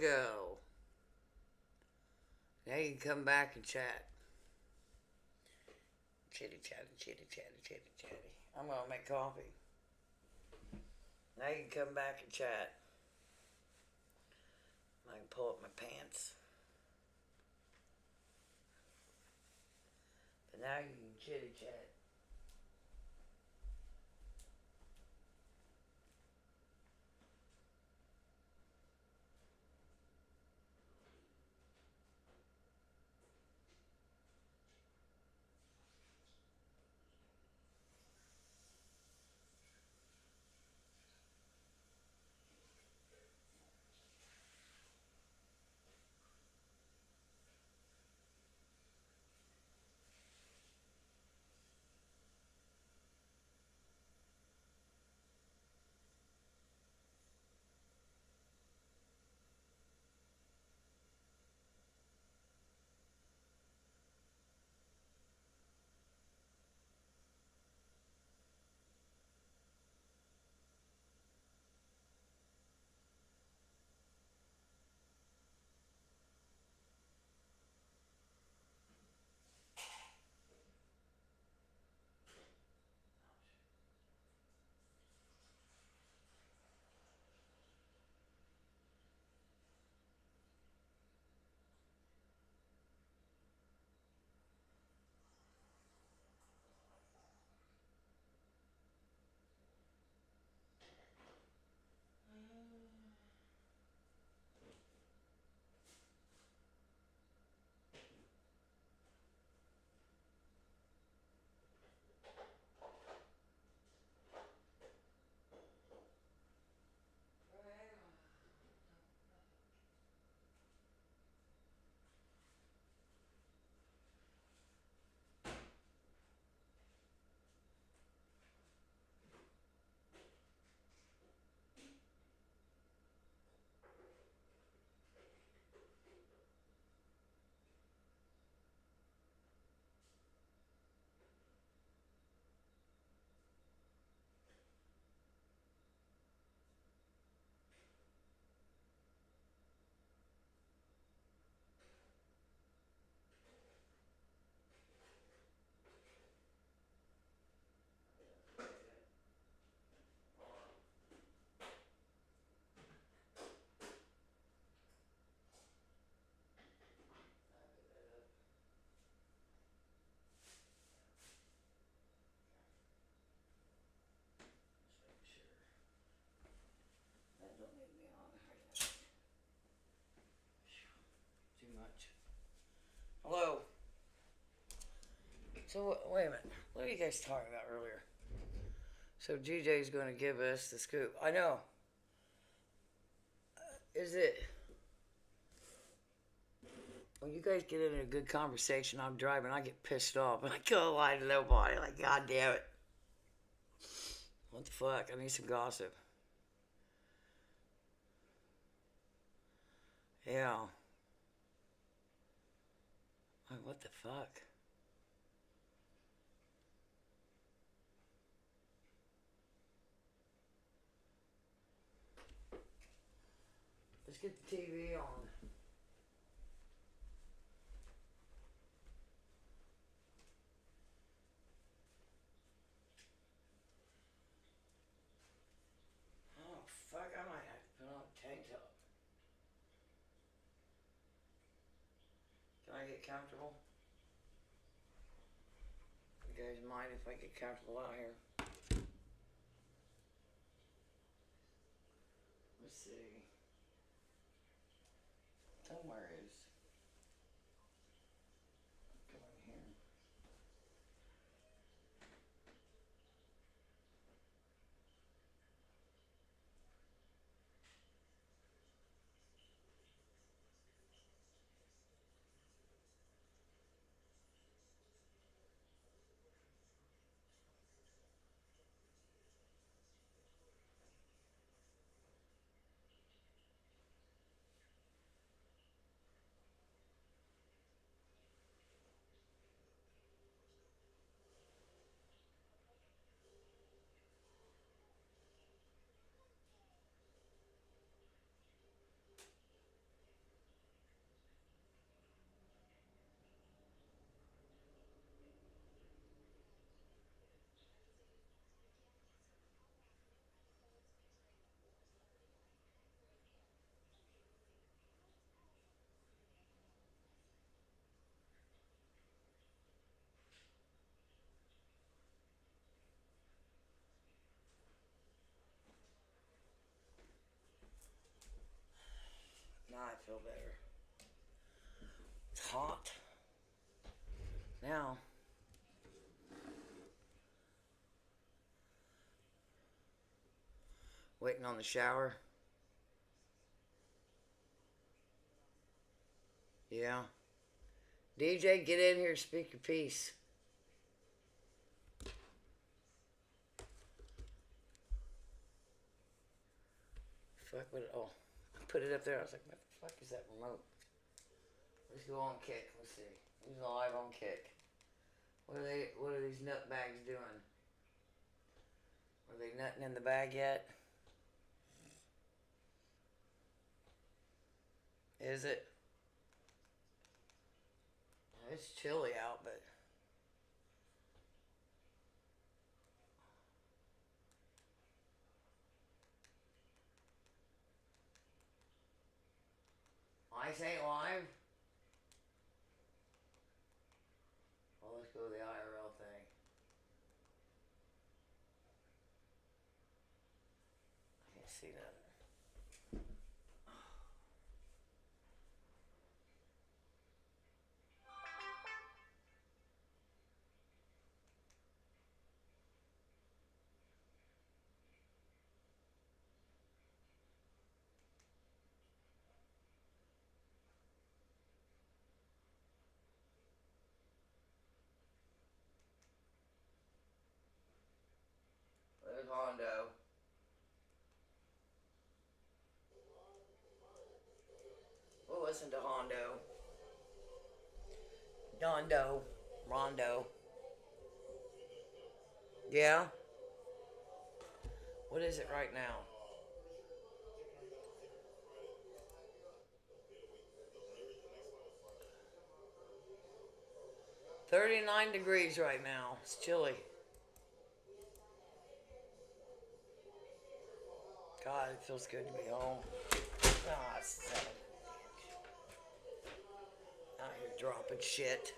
go. Now you can come back and chat. Chitty chatty, chitty chatty, chitty chatty. I'm gonna make coffee. Now you can come back and chat. I can pull up my pants. But now you can chitty chat. That don't need me on. Too much. Hello. So wait a minute. What are you guys talking about earlier? So GJ's going to give us the scoop. I know. Is it? When you guys get into a good conversation, I'm driving, I get pissed off. And I go lie to nobody. Like, God damn it. What the fuck? I need some gossip. Yeah. Like, what the fuck? Let's get the TV on. Oh, fuck. I might have to put on a tank top. Can I get comfortable? You guys mind if I get comfortable out here? Let's see. Somewhere is. Come in here. I feel better. It's hot. Now. Waiting on the shower. Yeah. DJ, get in here, speak your piece. Fuck, what? Oh, I put it up there. I was like, what the fuck is that remote? Let's go on Kick. Let's see. He's live on Kick. What are these nutbags doing? Are they nutting in the bag yet? Is it? It's chilly out, but Ice ain't live. Well, let's go to the IRL thing. I can't see nothing. There's Hondo. We'll listen to Hondo. Dondo. Rondo. Yeah? What is it right now? 39 degrees right now. It's chilly. God, it feels good to be home. Ah, son of a bitch. Out here dropping shit.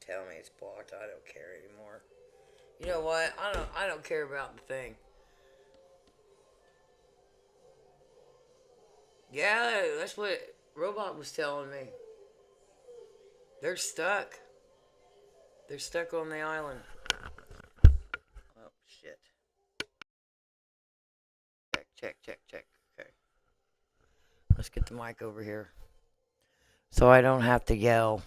Tell me it's blocked. I don't care anymore. You know what? I don't care about the thing. Yeah, that's what Robot was telling me. They're stuck. They're stuck on the island. Oh shit. Check. Okay. Let's get the mic over here. So I don't have to yell.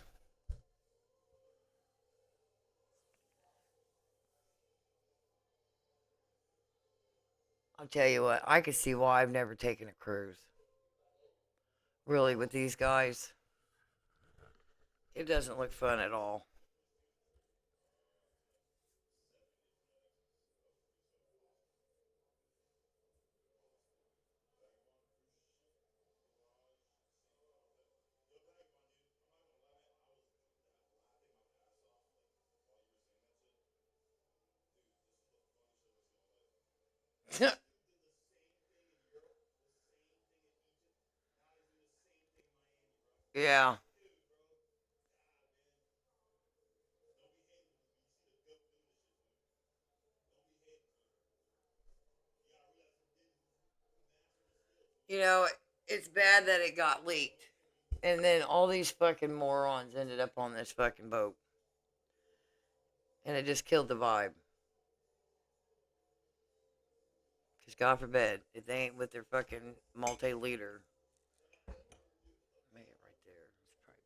I'll tell you what, I can see why I've never taken a cruise. Really, with these guys, it doesn't look fun at all. Yeah. You know, it's bad that it got leaked. And then all these fucking morons ended up on this fucking boat. And it just killed the vibe. Because God forbid, if they ain't with their fucking multi-leader. Make it right there. It's probably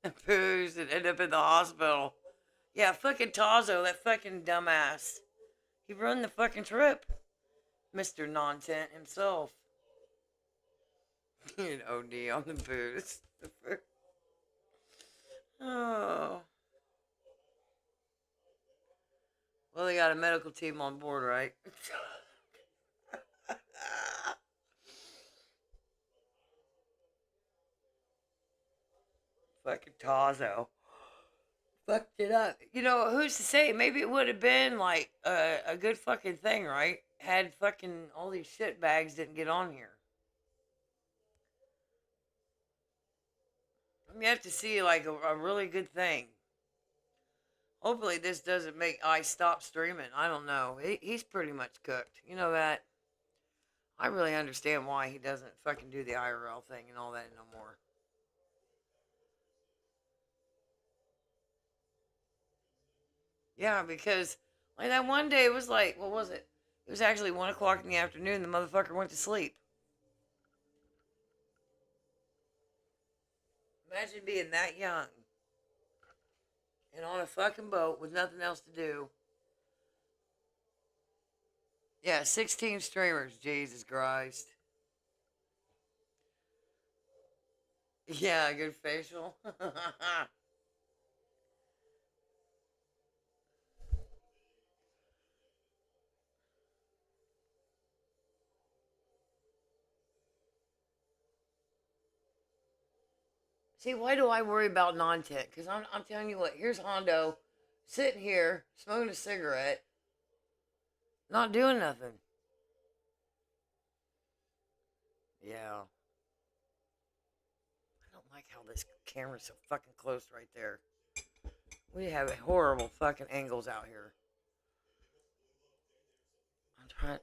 better. Poos and end up in the hospital. Yeah, fucking Tazo, that fucking dumbass. He ruined the fucking trip. Mr. Nontent himself. An OD on the booze. Oh. Well, they got a medical team on board, right? Fucking Tazo. Fucked it up. You know, who's to say? Maybe it would have been like a good fucking thing, right? Had fucking all these shit bags didn't get on here. I mean, you have to see like a really good thing. Hopefully, this doesn't make I stop streaming. I don't know. He's pretty much cooked. You know that. I really understand why he doesn't fucking do the IRL thing and all that no more. Yeah, because like that one day it was like, what was it? It was actually 1 o'clock in the afternoon. The motherfucker went to sleep. Imagine being that young and on a fucking boat with nothing else to do. Yeah, 16 streamers. Jesus Christ. Yeah, good facial. See, why do I worry about non-tech? Because I'm telling you what, here's Hondo sitting here smoking a cigarette, not doing nothing. Yeah. I don't like how this camera's so fucking close right there. We have horrible fucking angles out here. I'm trying.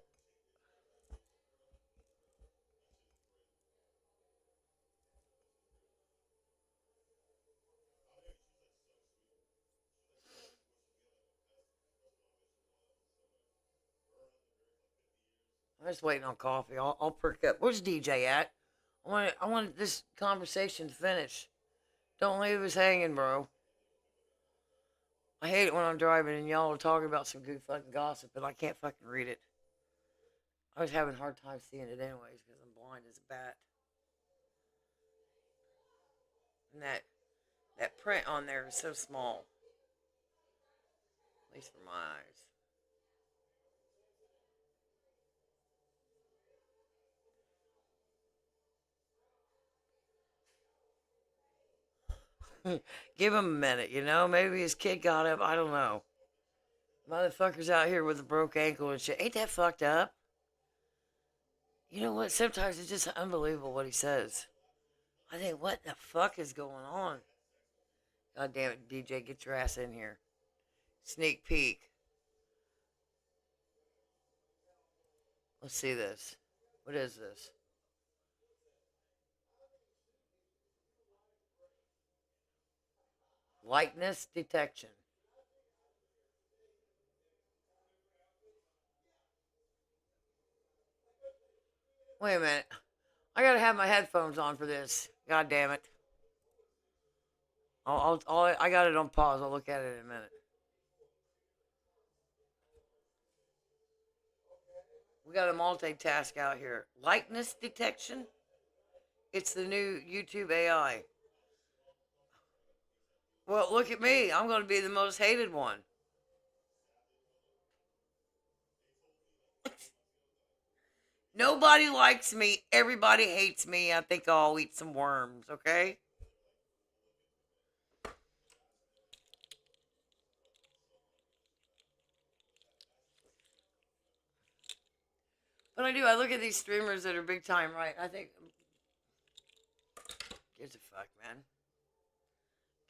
I'm just waiting on coffee. I'll perk up. Where's DJ at? I want this conversation to finish. Don't leave us hanging, bro. I hate it when I'm driving and y'all are talking about some good fucking gossip, but I can't fucking read it. I was having a hard time seeing it anyways because I'm blind as a bat. And that print on there is so small, at least for my eyes. Give him a minute, you know? Maybe his kid got up. I don't know. Motherfuckers out here with a broke ankle and shit. Ain't that fucked up? You know what? Sometimes it's just unbelievable what he says. I think, what the fuck is going on? God damn it, DJ, get your ass in here. Sneak peek. Let's see this. What is this? Likeness detection. Wait a minute. I gotta have my headphones on for this. God damn it. I got it on pause. I'll look at it in a minute. We got a multitask out here. Likeness detection? It's the new YouTube AI. Well, look at me. I'm going to be the most hated one. Nobody likes me. Everybody hates me. I think I'll eat some worms, okay? But I do. I look at these streamers that are big time, right? I think, gives a fuck, man.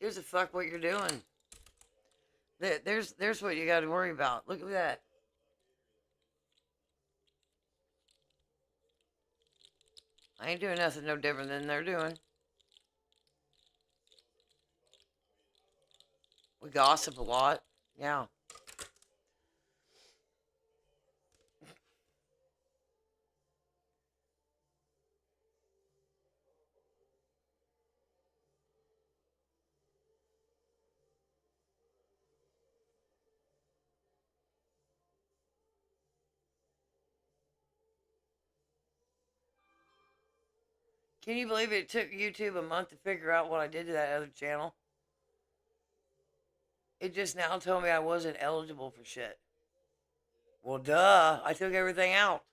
Gives a fuck what you're doing. There's what you got to worry about. Look at that. I ain't doing nothing no different than they're doing. We gossip a lot. Yeah. Can you believe it took YouTube a month to figure out what I did to that other channel? It just now told me I wasn't eligible for shit. Well, duh. I took everything out.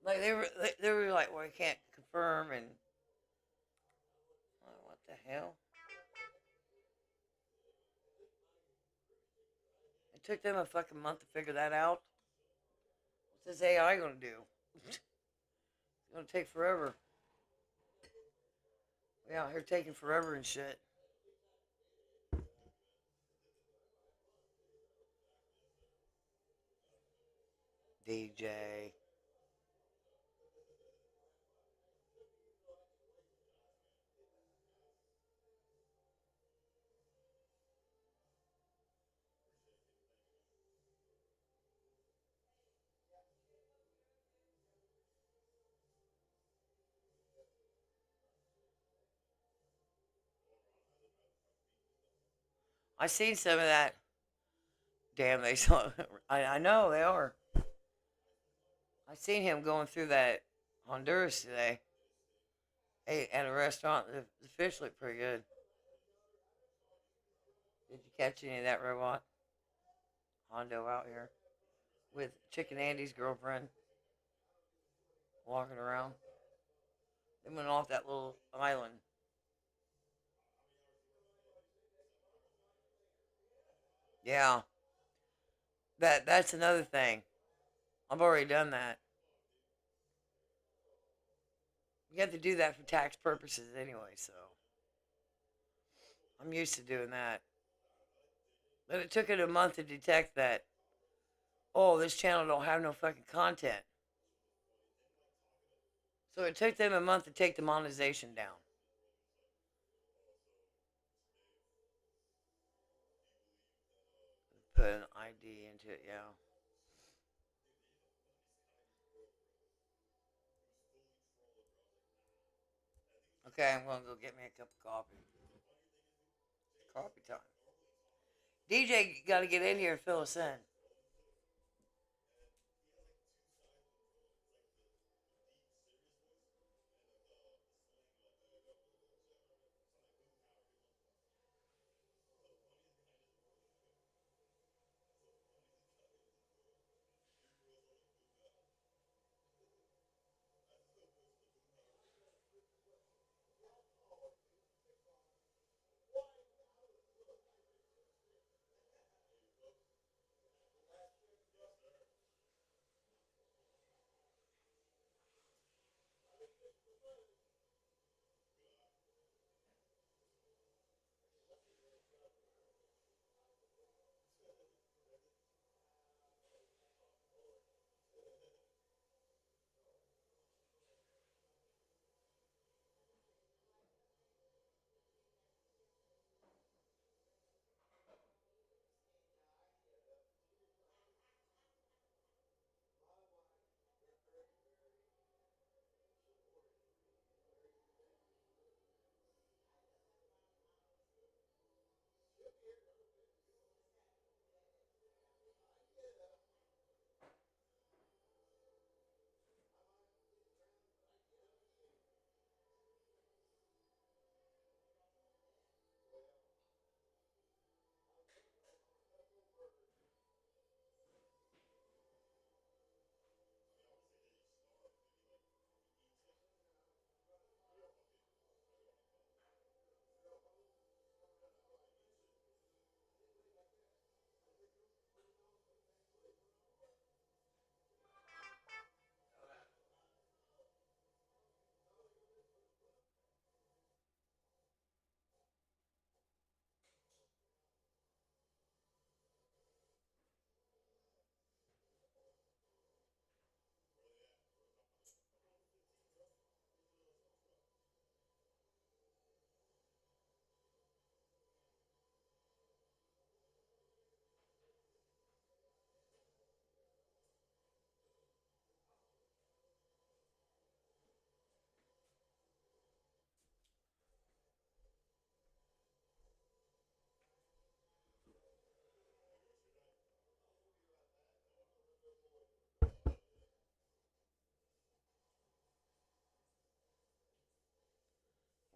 Like they were like, well, I can't confirm and oh, what the hell? It took them a fucking month to figure that out. What's this AI gonna do? It's gonna take forever. We out here taking forever and shit. DJ. I seen some of that. Damn, they saw. I know they are. I seen him going through that Honduras today. Ate at a restaurant. The fish looked pretty good. Did you catch any of that robot? Hondo out here with Chicken Andy's girlfriend walking around. They went off that little island. Yeah, that's another thing. I've already done that. You have to do that for tax purposes anyway, so I'm used to doing that. But it took it a month to detect that. Oh, this channel don't have no fucking content. So it took them a month to take the monetization down. Put an ID into it, yeah. Okay, I'm gonna go get me a cup of coffee. Coffee time. DJ got to get in here and fill us in.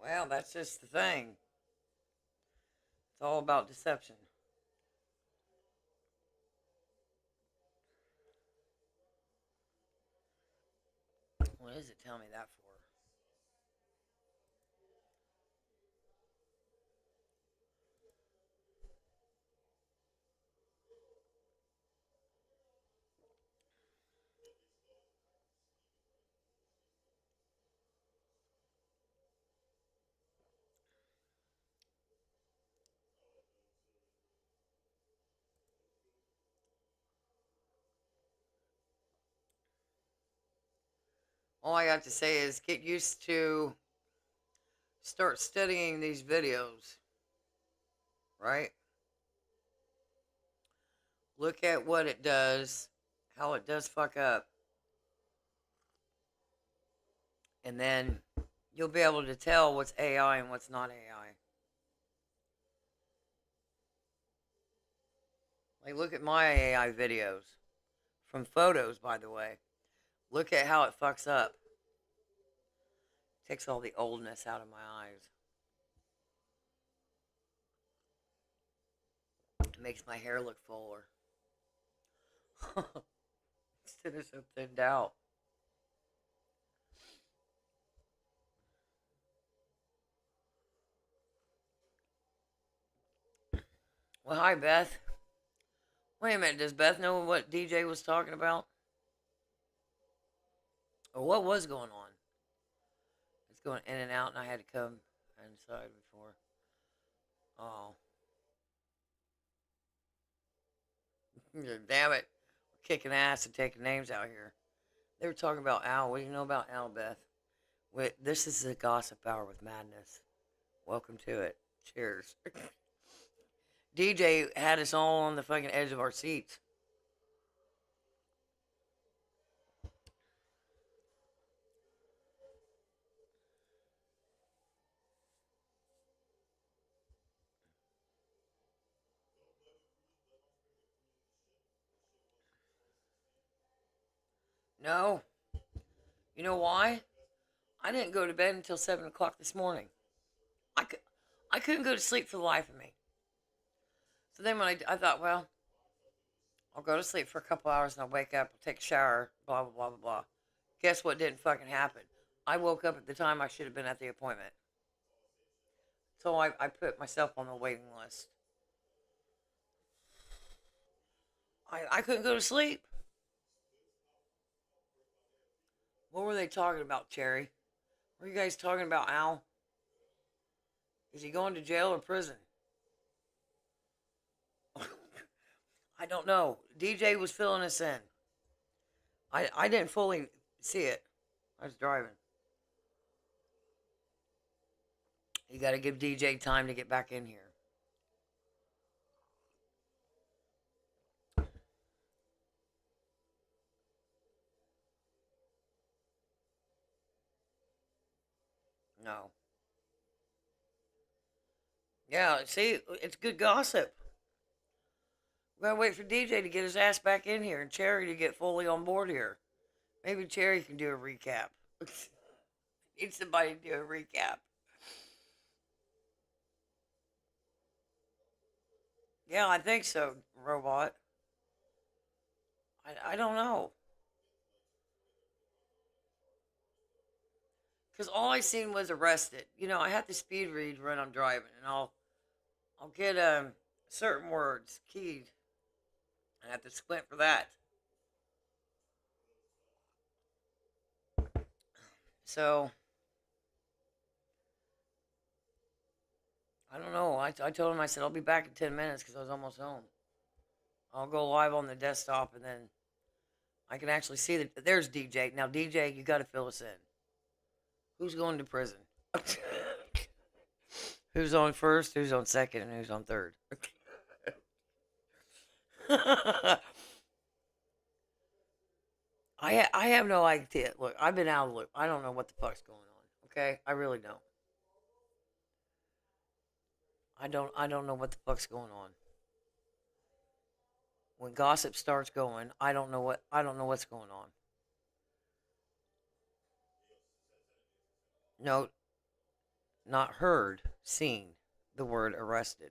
Well, that's just the thing. It's all about deception. What does it tell me that for? All I got to say is get used to start studying these videos, right? Look at what it does, how it does fuck up, and then you'll be able to tell what's AI and what's not AI. Like, look at my AI videos from photos, by the way. Look at how it fucks up. Takes all the oldness out of my eyes. It makes my hair look fuller. Instead of so thinned out. Well, hi, Beth. Wait a minute, does Beth know what DJ was talking about? Or what was going on? It's going in and out, and I had to come inside before. Oh. Damn it. We're kicking ass and taking names out here. They were talking about Al. What do you know about Al, Beth? Wait, this is the Gossip Hour with Madness. Welcome to it. Cheers. DJ had us all on the fucking edge of our seats. No. You know why? I didn't go to bed until 7 o'clock this morning. I, could, I couldn't go to sleep for the life of me. So then when I thought, well, I'll go to sleep for a couple hours and I'll wake up, I'll take a shower, blah, blah, blah, blah, blah. Guess what didn't fucking happen? I woke up at the time I should have been at the appointment. So I put myself on the waiting list. I couldn't go to sleep. What were they talking about, Cherry? Were you guys talking about Al? Is he going to jail or prison? I don't know. DJ was filling us in. I didn't fully see it. I was driving. You got to give DJ time to get back in here. No. Yeah, see, it's good gossip. We gotta wait for DJ to get his ass back in here and Cherry to get fully on board here. Maybe Cherry can do a recap. Need somebody to do a recap. Yeah, I think so, Robot. I don't know. Because all I seen was arrested. You know, I have to speed read when I'm driving, and I'll get certain words keyed. I have to squint for that. So I don't know. I told him, I said I'll be back in 10 minutes because I was almost home. I'll go live on the desktop and then I can actually see that there's DJ. Now DJ, you got to fill us in. Who's going to prison? Who's on first? Who's on second? And who's on third? I have no idea. Look, I've been out of the loop. I don't know what the fuck's going on. Okay, I really don't. I don't know what the fuck's going on. When gossip starts going, I don't know what's going on. No, not heard, seen the word arrested.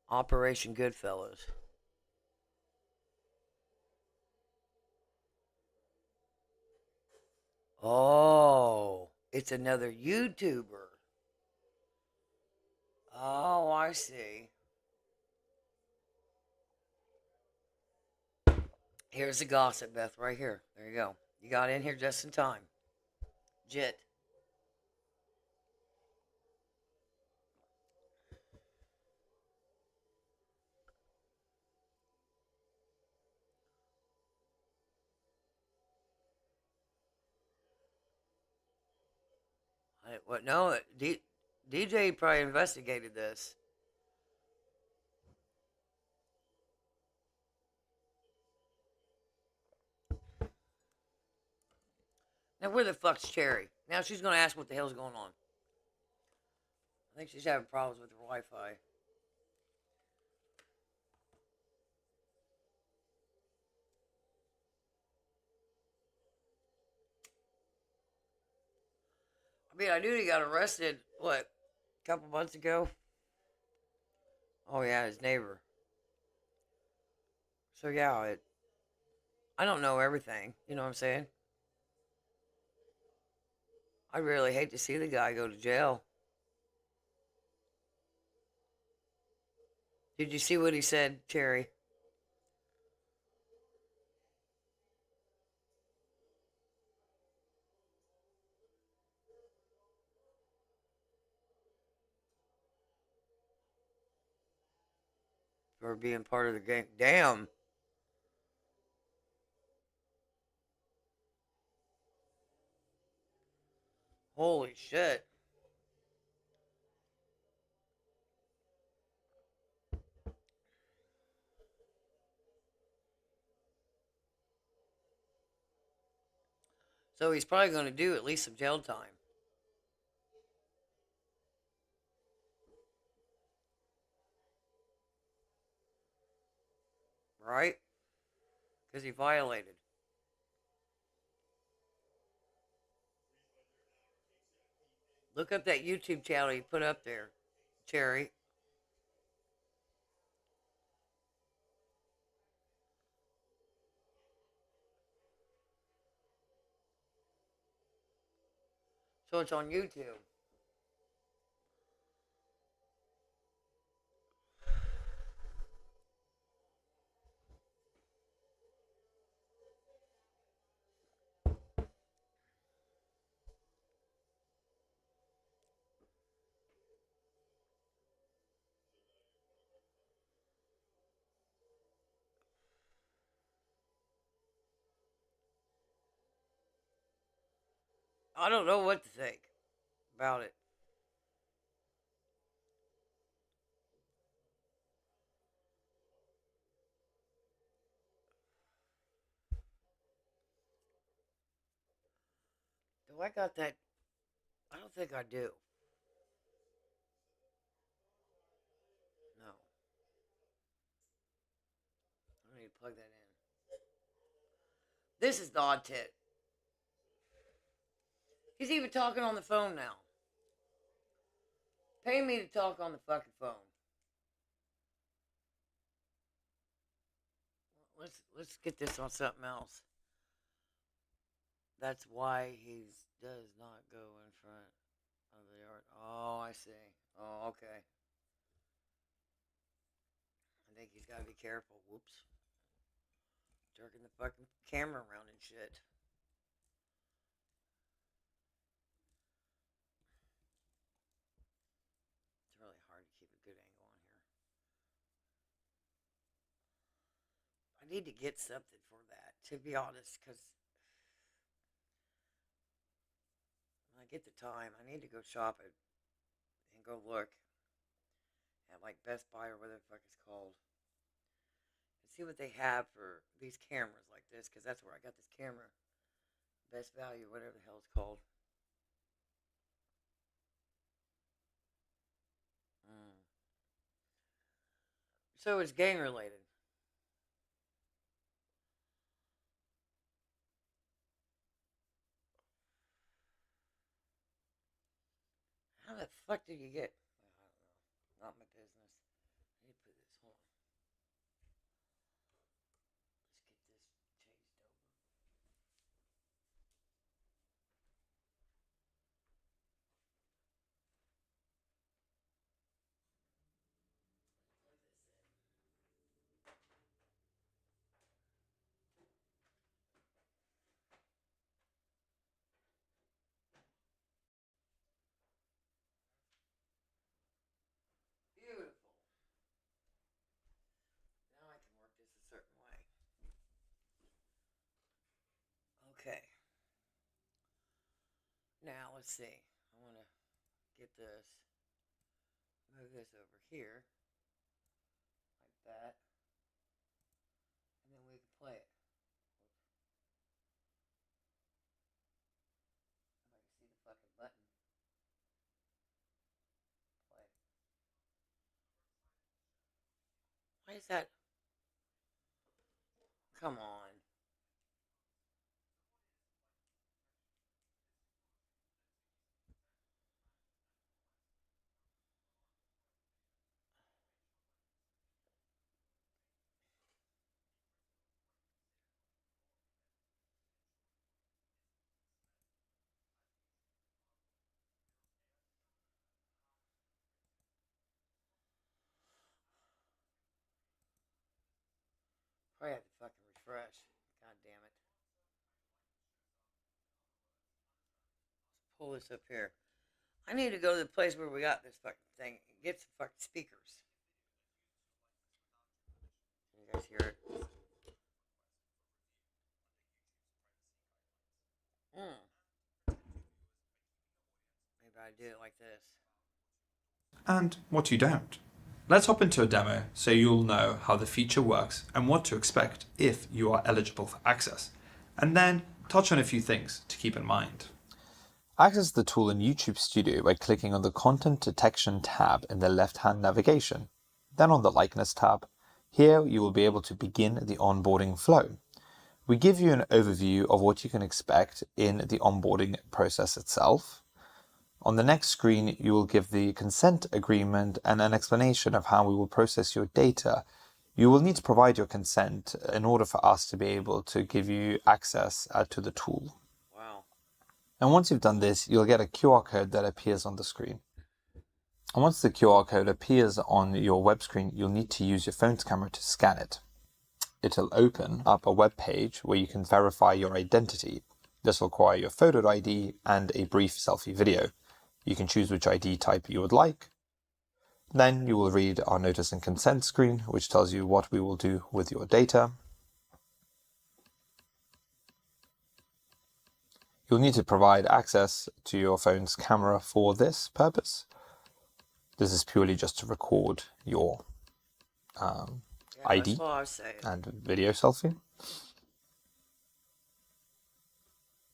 Operation Goodfellas. Oh, it's another YouTuber. Oh, I see. Here's the gossip, Beth, right here. There you go. You got in here just in time. Jit. What? No, DJ probably investigated this. Now, where the fuck's Cherry? Now she's gonna ask what the hell's going on. I think she's having problems with her Wi-Fi. I mean, I knew he got arrested, what, a couple months ago? Oh, yeah, his neighbor. So, yeah, I don't know everything. You know what I'm saying? I really hate to see the guy go to jail. Did you see what he said, Cherry? For being part of the gang. Damn. Holy shit. So he's probably going to do at least some jail time. Right? Because he violated. Look up that YouTube channel he put up there, Cherry. So it's on YouTube. I don't know what to think about it. Do I got that? I don't think I do. No. I need to plug that in. This is the odd tit. He's even talking on the phone now. Pay me to talk on the fucking phone. Let's get this on something else. That's why he does not go in front of the yard. Oh, I see. Oh, okay. I think he's got to be careful. Whoops. Jerking the fucking camera around and shit. It's really hard to keep a good angle on here. I need to get something for that, to be honest, because when I get the time, I need to go shop it and go look at like Best Buy or whatever the fuck it's called and see what they have for these cameras like this, because that's where I got this camera. Best Value, whatever the hell it's called. Mm. So it's gang related. How the fuck did you get? Well, I don't know. Not my business. I need to put this on. Let's get this changed over. Beautiful. Now I can work this a certain way. Okay. Now let's see. I want to get this, move this over here, like that, and then we can play it. If I can see the fucking button, play. Why is that? Come on. Probably have to fucking refresh. God damn it. Let's pull this up here. I need to go to the place where we got this fucking thing and get some fucking speakers. Can you guys hear it? Maybe I do it like this. And what you don't. Let's hop into a demo so you'll know how the feature works and what to expect if you are eligible for access, and then touch on a few things to keep in mind. Access the tool in YouTube Studio by clicking on the Content Detection tab in the left-hand navigation, then on the Likeness tab. Here you will be able to begin the onboarding flow. We give you an overview of what you can expect in the onboarding process itself. On the next screen, you will give the consent agreement and an explanation of how we will process your data. You will need to provide your consent in order for us to be able to give you access to the tool. Wow. And once you've done this, you'll get a QR code that appears on the screen. And once the QR code appears on your web screen, you'll need to use your phone's camera to scan it. It'll open up a web page where you can verify your identity. This will require your photo ID and a brief selfie video. You can choose which ID type you would like. Then you will read our notice and consent screen, which tells you what we will do with your data. You'll need to provide access to your phone's camera for this purpose. This is purely just to record your ID and video selfie.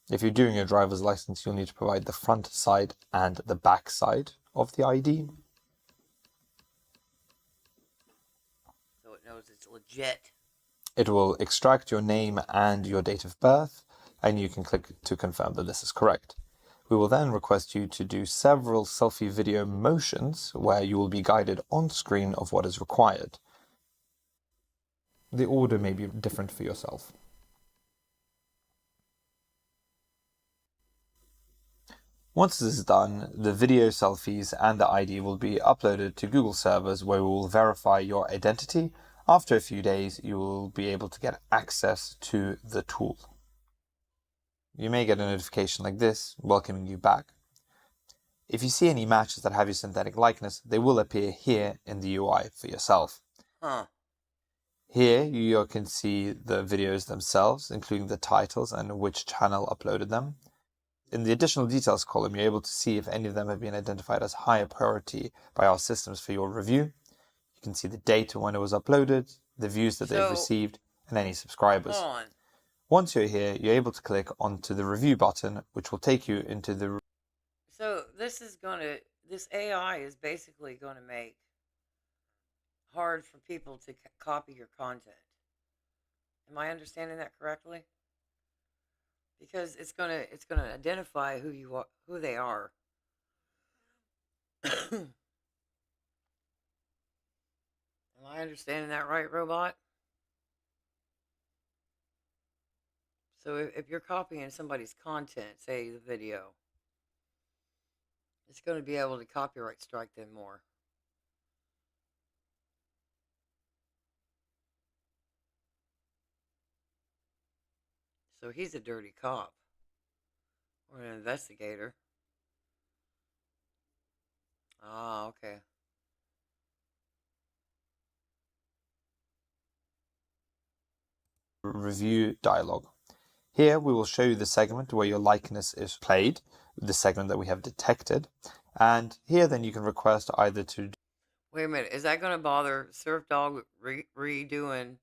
If you're doing your driver's license, you'll need to provide the front side and the back side of the ID. So it knows it's legit. It will extract your name and your date of birth, and you can click to confirm that this is correct. We will then request you to do several selfie video motions where you will be guided on screen of what is required. The order may be different for yourself. Once this is done, the video selfies and the ID will be uploaded to Google servers where we will verify your identity. After a few days, you will be able to get access to the tool. You may get a notification like this, welcoming you back. If you see any matches that have your synthetic likeness, they will appear here in the UI for yourself. Here you can see the videos themselves, including the titles and which channel uploaded them. In the additional details column, you're able to see if any of them have been identified as higher priority by our systems for your review. You can see the date when it was uploaded, the views that they've received, and any subscribers. Once you're here, you're able to click onto the review button, which will take you into the... So this AI is basically going to make hard for people to copy your content. Am I understanding that correctly? Because it's gonna identify who they are, Am I understanding that right, robot? So if you're copying somebody's content, say the video, it's going to be able to copyright strike them more. So he's a dirty cop or an investigator. Ah, okay. Review dialog. Here we will show you the segment where your likeness is played, the segment that we have detected, and here then you can request either to... Wait a minute, is that going to bother Surf Dog redoing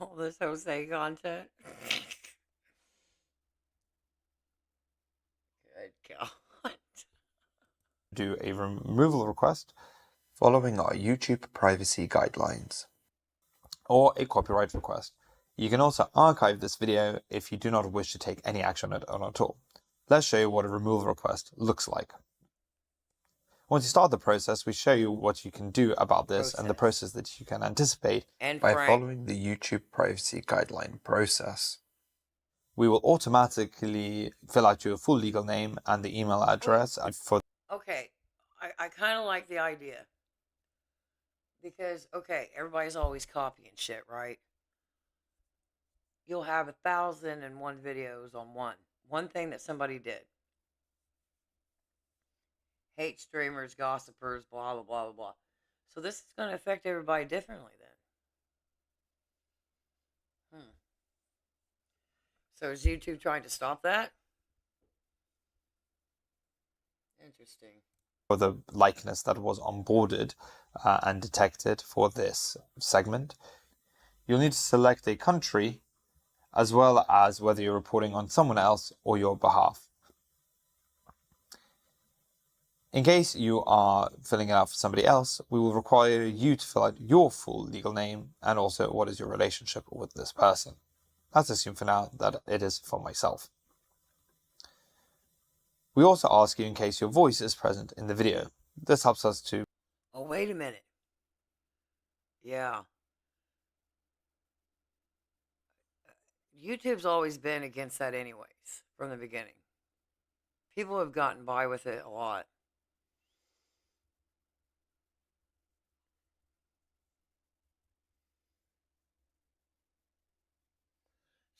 all this Jose content? Good God. do a removal request following our YouTube privacy guidelines, or a copyright request. You can also archive this video if you do not wish to take any action on it at all. Let's show you what a removal request looks like. Once you start the process, we show you what you can do about this and the process that you can anticipate by following the YouTube privacy guideline process. We will automatically fill out your full legal name and the email address for... Okay, I kind of like the idea. Because, okay, everybody's always copying shit, right? You'll have 1,001 videos on one thing that somebody did. Hate streamers, gossipers, blah, blah, blah, blah, blah. So this is going to affect everybody differently then. So is YouTube trying to stop that? Interesting. For the likeness that was onboarded and detected for this segment, you'll need to select a country as well as whether you're reporting on someone else or your behalf. In case you are filling it out for somebody else, we will require you to fill out your full legal name and also what is your relationship with this person. Let's assume for now that it is for myself. We also ask you in case your voice is present in the video. This helps us to... Oh, wait a minute. Yeah. YouTube's always been against that anyways, from the beginning. People have gotten by with it a lot.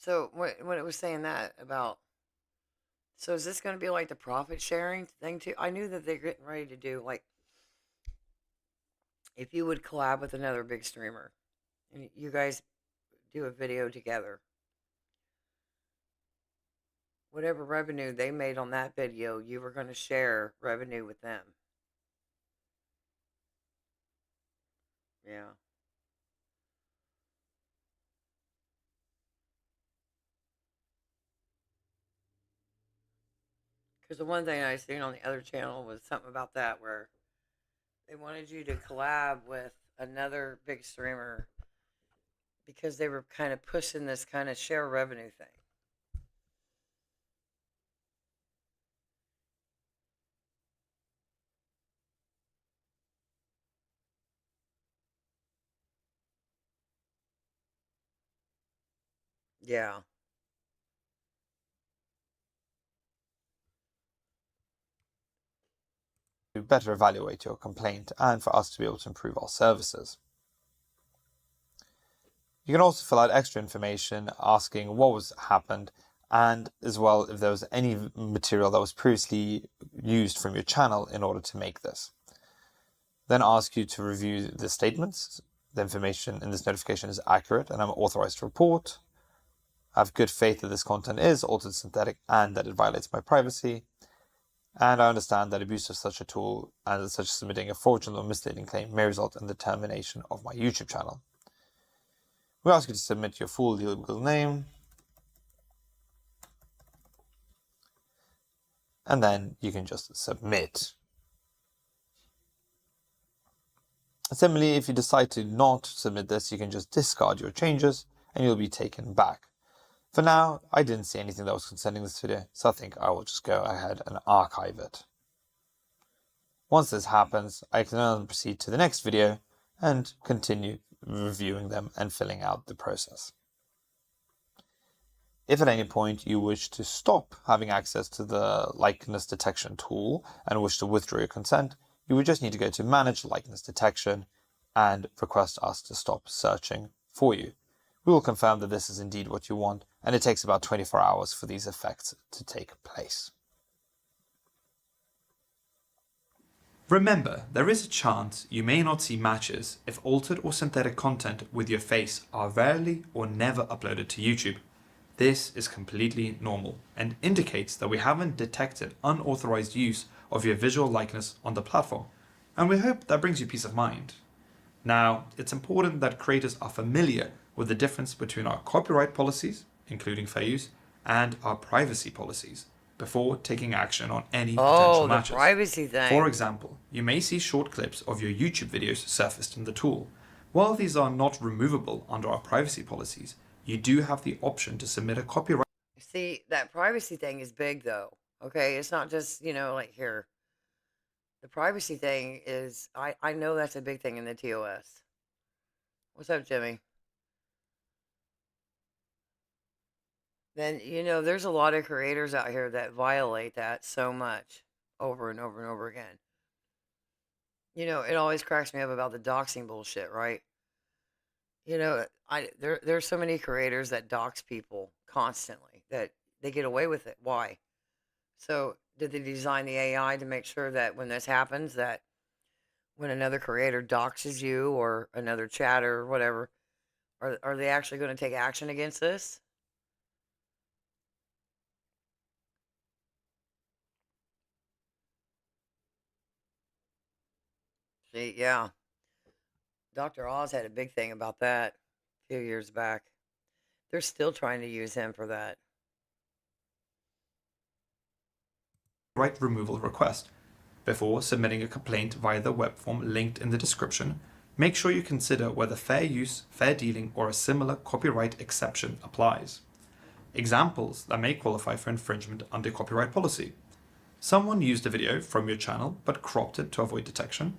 So when it was saying that about... So is this going to be like the profit sharing thing too? I knew that they're getting ready to do like... If you would collab with another big streamer and you guys do a video together, whatever revenue they made on that video, you were going to share revenue with them. Yeah. Because the one thing I seen on the other channel was something about that where they wanted you to collab with another big streamer because they were kind of pushing this kind of share revenue thing. Yeah. better evaluate your complaint and for us to be able to improve our services. You can also fill out extra information asking what was happened and as well if there was any material that was previously used from your channel in order to make this. Then ask you to review the statements. The information in this notification is accurate and I'm authorized to report. I have good faith that this content is altered synthetic and that it violates my privacy. And I understand that abuse of such a tool and such as submitting a fraudulent or misleading claim may result in the termination of my YouTube channel. We ask you to submit your full legal name. And then you can just submit. Similarly, if you decide to not submit this, you can just discard your changes and you'll be taken back. For now, I didn't see anything that was concerning this video, so I think I will just go ahead and archive it. Once this happens, I can then proceed to the next video and continue reviewing them and filling out the process. If at any point you wish to stop having access to the likeness detection tool and wish to withdraw your consent, you would just need to go to Manage Likeness Detection and request us to stop searching for you. We will confirm that this is indeed what you want, and it takes about 24 hours for these effects to take place. Remember, there is a chance you may not see matches if altered or synthetic content with your face are rarely or never uploaded to YouTube. This is completely normal and indicates that we haven't detected unauthorized use of your visual likeness on the platform, and we hope that brings you peace of mind. Now, it's important that creators are familiar with the difference between our copyright policies, including fair use, and our privacy policies before taking action on any potential matches. Oh, the privacy thing. For example, you may see short clips of your YouTube videos surfaced in the tool. While these are not removable under our privacy policies, you do have the option to submit a copyright. See, that privacy thing is big, though. Okay, it's not just, like here. The privacy thing is, I know that's a big thing in the TOS. What's up, Jimmy? Then, there's a lot of creators out here that violate that so much over and over and over again. It always cracks me up about the doxing bullshit, right? There's so many creators that dox people constantly that they get away with it. Why? So did they design the AI to make sure that when this happens, that when another creator doxes you or another chatter or whatever, are they actually going to take action against this? See, yeah. Dr. Oz had a big thing about that a few years back. They're still trying to use him for that. Right removal request. Before submitting a complaint via the web form linked in the description, make sure you consider whether fair use, fair dealing, or a similar copyright exception applies. Examples that may qualify for infringement under copyright policy. Someone used a video from your channel but cropped it to avoid detection.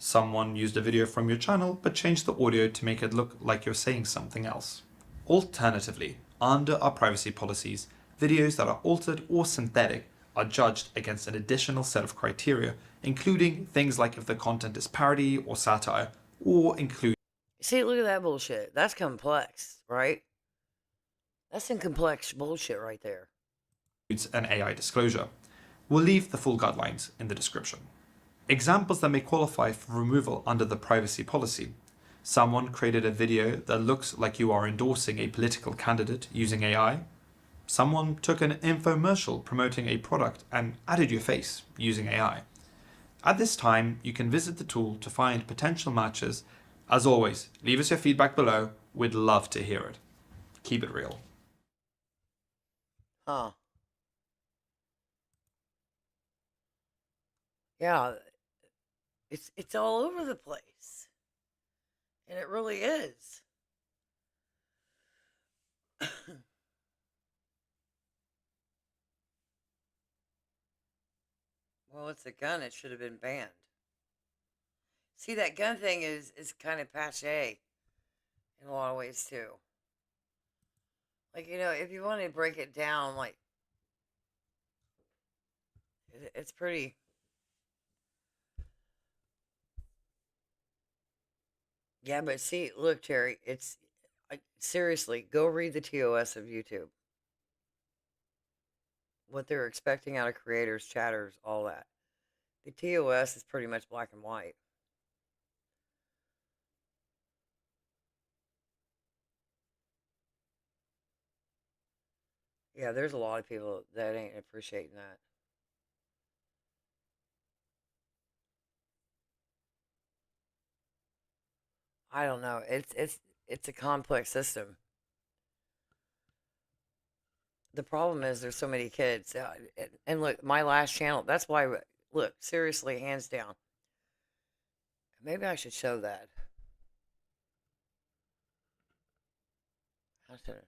Someone used a video from your channel but changed the audio to make it look like you're saying something else. Alternatively, under our privacy policies, videos that are altered or synthetic are judged against an additional set of criteria, including things like if the content is parody or satire, or include. See, look at that bullshit. That's complex, right? That's some complex bullshit right there. An AI disclosure. We'll leave the full guidelines in the description. Examples that may qualify for removal under the privacy policy. Someone created a video that looks like you are endorsing a political candidate using AI. Someone took an infomercial promoting a product and added your face using AI. At this time, you can visit the tool to find potential matches. As always, leave us your feedback below. We'd love to hear it. Keep it real. Huh. Yeah, it's all over the place. And it really is. Well, it's a gun. It should have been banned. See, that gun thing is kind of passe in a lot of ways, too. Like, if you want to break it down, like, it's pretty. Yeah, but see, look, Terry, seriously, go read the TOS of YouTube. What they're expecting out of creators, chatters, all that. The TOS is pretty much black and white. Yeah, there's a lot of people that ain't appreciating that. I don't know. It's a complex system. The problem is there's so many kids. And look, my last channel, that's why, look, seriously, hands down. Maybe I should show that. How should I?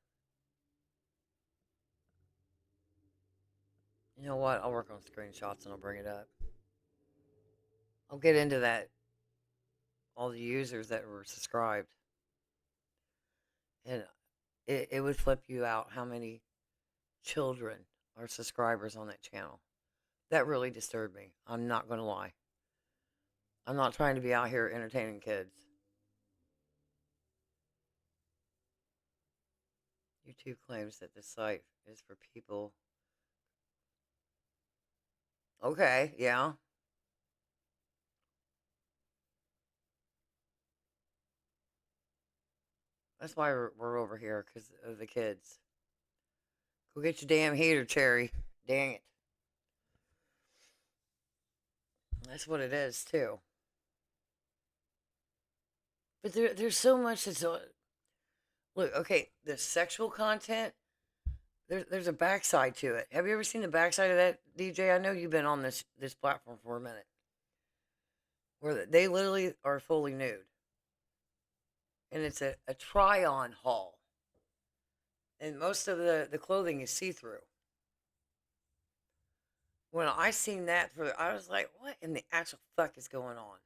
You know what? I'll work on screenshots and I'll bring it up. I'll get into that. All the users that were subscribed. And it would flip you out how many children are subscribers on that channel. That really disturbed me. I'm not going to lie. I'm not trying to be out here entertaining kids. YouTube claims that the site is for people. Okay, yeah. That's why we're over here, because of the kids. Go get your damn heater, Cherry. Dang it. That's what it is, too. But there's so much that's... Look, okay, the sexual content, there's a backside to it. Have you ever seen the backside of that, DJ? I know you've been on this platform for a minute. Where they literally are fully nude. And it's a try-on haul. And most of the clothing is see-through. When I seen that, I was like, what in the actual fuck is going on?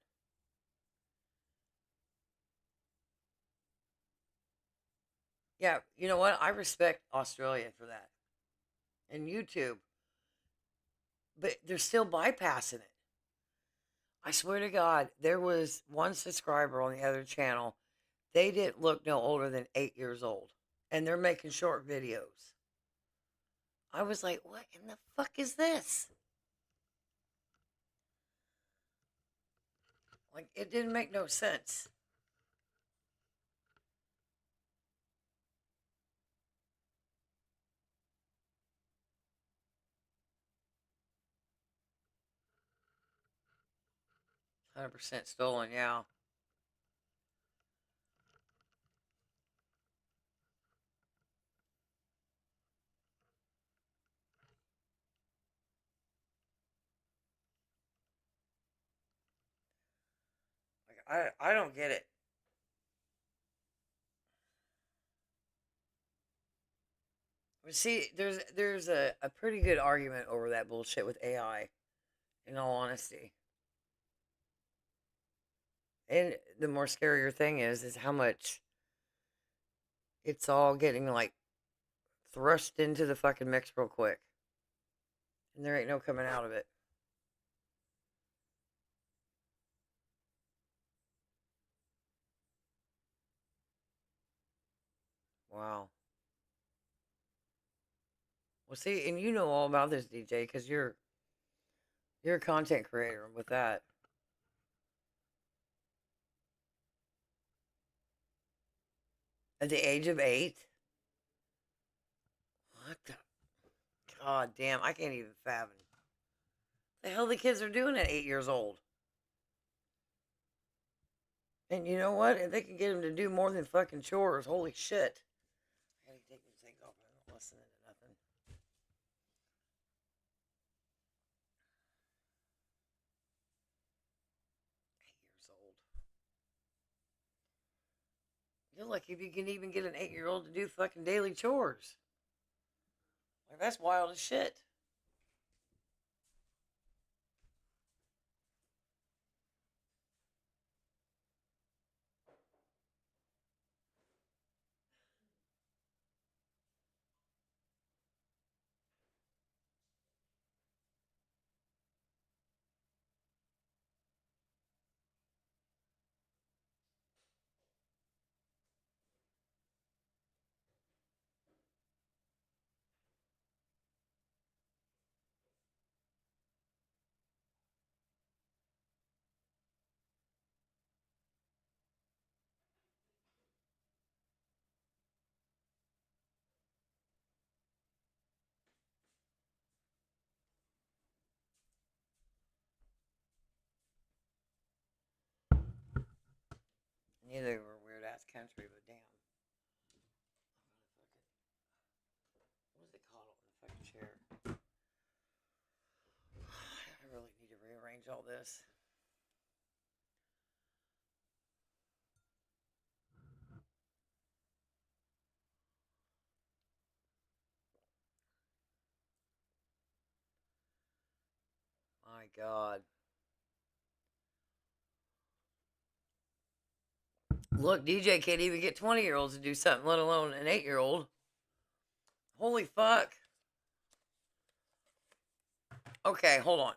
Yeah, you know what? I respect Australia for that. And YouTube. But they're still bypassing it. I swear to God, there was one subscriber on the other channel. They didn't look no older than 8 years old. And they're making short videos. I was like, what in the fuck is this? Like, it didn't make no sense. %, stolen, yeah. Like, I don't get it. But see, there's a pretty good argument over that bullshit with AI, in all honesty. And the more scarier thing is how much it's all getting like thrust into the fucking mix real quick. And there ain't no coming out of it. Wow. Well, see, and you know all about this, DJ, because you're a content creator with that. At the age of 8? What the? God damn, I can't even fathom. The hell the kids are doing at 8 years old. And you know what? If they can get them to do more than fucking chores, holy shit. I gotta take this thing off. I'm not listening to nothing. 8 years old. You're lucky if you can even get an 8-year-old to do fucking daily chores. Like, that's wild as shit. Neither were weird ass country, but damn. What is it called on the fucking chair? I really need to rearrange all this. God. Look, DJ can't even get 20-year-olds to do something, let alone an 8-year-old. Holy fuck. Okay, hold on.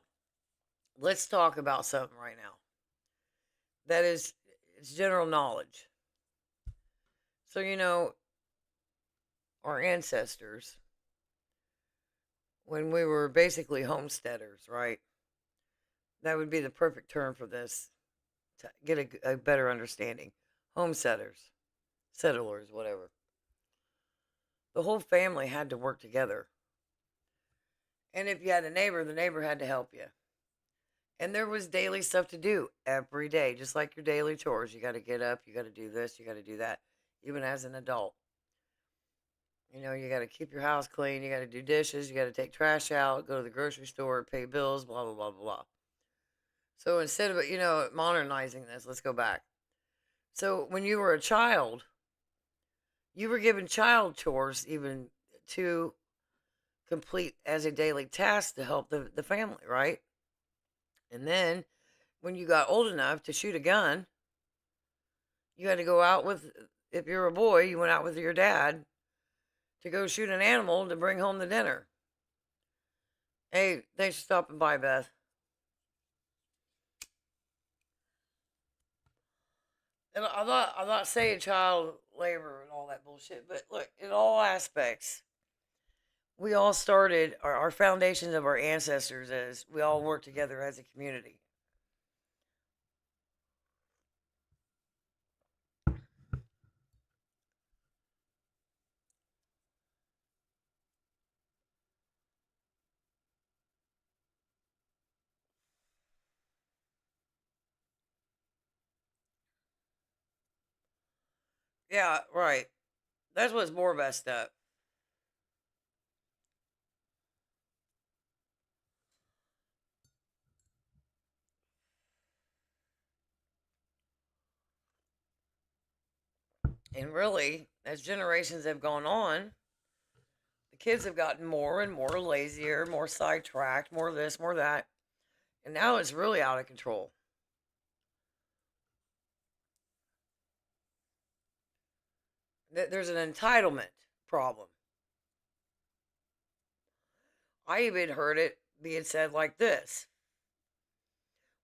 Let's talk about something right now. That is, it's general knowledge. So, you know, our ancestors, when we were basically homesteaders, right? That would be the perfect term for this to get a better understanding. Homesteaders, settlers, whatever. The whole family had to work together. And if you had a neighbor, the neighbor had to help you. And there was daily stuff to do every day, just like your daily chores. You got to get up, you got to do this, you got to do that, even as an adult. You know, you got to keep your house clean, you got to do dishes, you got to take trash out, go to the grocery store, pay bills, blah, blah, blah, blah, blah. So instead of, you know, modernizing this, let's go back. So when you were a child, you were given child chores even to complete as a daily task to help the family, right? And then when you got old enough to shoot a gun, you had to go out with, if you're a boy, you went out with your dad to go shoot an animal to bring home the dinner. Hey, thanks for stopping by, Beth. And I'm not saying child labor and all that bullshit, but look, in all aspects, we all started our foundations of our ancestors as we all work together as a community. Yeah, right. That's what's more messed up. And really, as generations have gone on, the kids have gotten more and more lazier, more sidetracked, more this, more that. And now it's really out of control. There's an entitlement problem. I even heard it being said like this.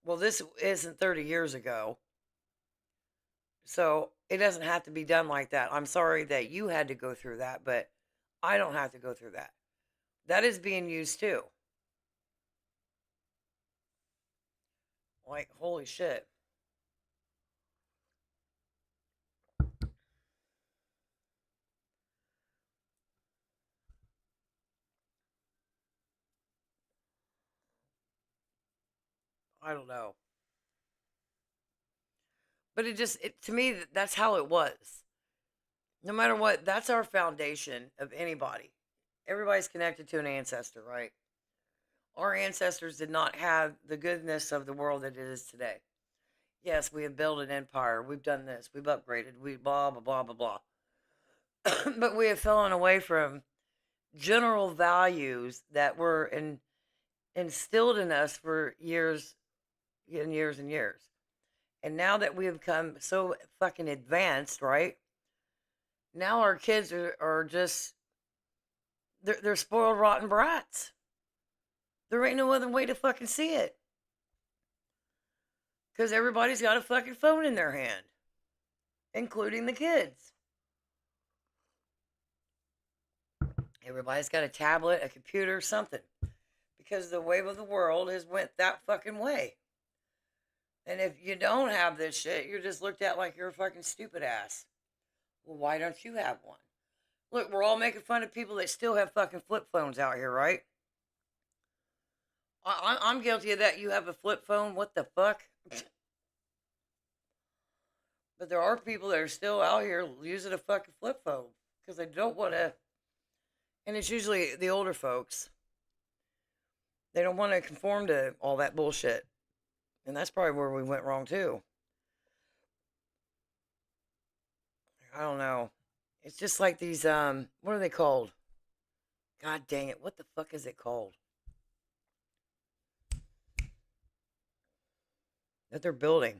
Well, this isn't 30 years ago, so it doesn't have to be done like that. I'm sorry that you had to go through that, but I don't have to go through that. That is being used too. Like, holy shit. I don't know. But to me, that's how it was. No matter what, that's our foundation of anybody. Everybody's connected to an ancestor, right? Our ancestors did not have the goodness of the world that it is today. Yes, we have built an empire. We've done this. We've upgraded. We blah, blah, blah, blah, blah. But we have fallen away from general values that were instilled in us for years and years and years. And now that we have become so fucking advanced, right? Now our kids are just, they're spoiled, rotten brats. There ain't no other way to fucking see it. Because everybody's got a fucking phone in their hand, including the kids. Everybody's got a tablet, a computer, something. Because the wave of the world has went that fucking way. And if you don't have this shit, you're just looked at like you're a fucking stupid ass. Well, why don't you have one? Look, we're all making fun of people that still have fucking flip phones out here, right? I'm guilty of that. You have a flip phone? What the fuck? But there are people that are still out here using a fucking flip phone because they don't want to. And it's usually the older folks. They don't want to conform to all that bullshit. And that's probably where we went wrong too. I don't know. It's just like these, what are they called? God dang it. What the fuck is it called? that they're building,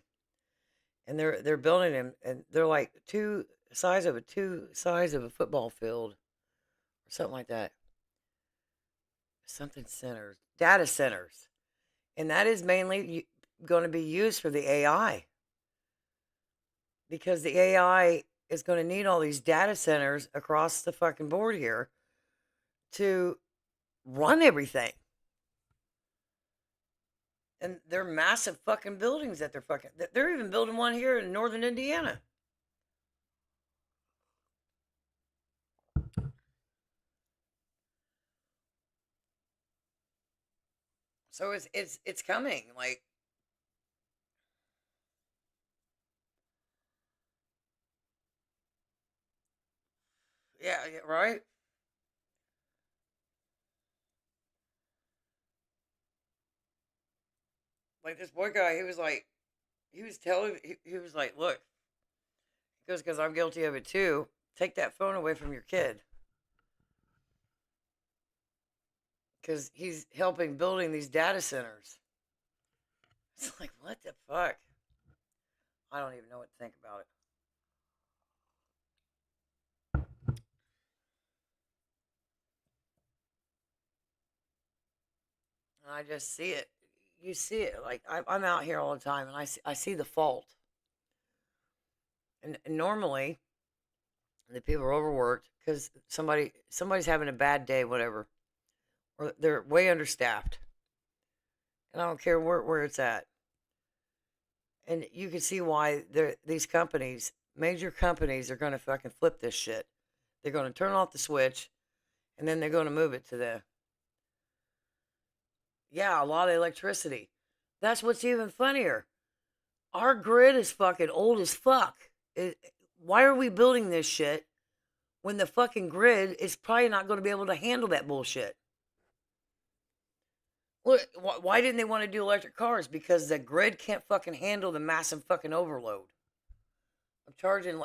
and they're building them, and they're like two size of a football field or something like that. Something centers, data centers, and that is mainly going to be used for the AI, because the AI is going to need all these data centers across the fucking board here to run everything. And they're massive fucking buildings that they're even building one here in northern Indiana. So it's coming. Like, yeah, right. Like this boy guy, he was telling, he was like, look, he goes, because I'm guilty of it too. Take that phone away from your kid, because he's helping building these data centers. It's like, what the fuck? I don't even know what to think about it. And I just see it. You see it. Like, I'm out here all the time, and I see the fault. And normally, the people are overworked because somebody's having a bad day, whatever, or they're way understaffed. And I don't care where it's at. And you can see why these companies, major companies, are going to fucking flip this shit. They're going to turn off the switch, and then they're going to move it to a lot of electricity. That's what's even funnier. Our grid is fucking old as fuck. Why are we building this shit when the fucking grid is probably not going to be able to handle that bullshit? Look, why didn't they want to do electric cars? Because the grid can't fucking handle the massive fucking overload of charging.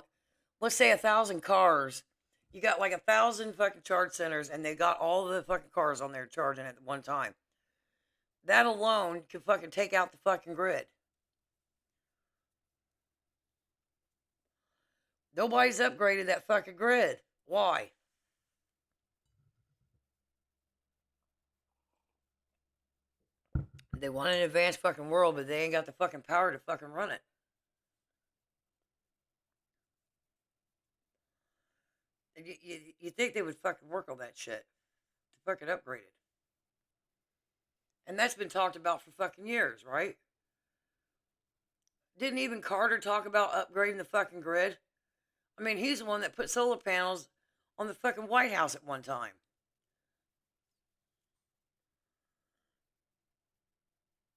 Let's say 1,000 cars. You got like 1,000 fucking charge centers, and they got all the fucking cars on there charging at one time. That alone could fucking take out the fucking grid. Nobody's upgraded that fucking grid. Why? They want an advanced fucking world, but they ain't got the fucking power to fucking run it. You think they would fucking work on that shit to fucking upgrade it? And that's been talked about for fucking years, right? Didn't even Carter talk about upgrading the fucking grid? I mean, he's the one that put solar panels on the fucking White House at one time.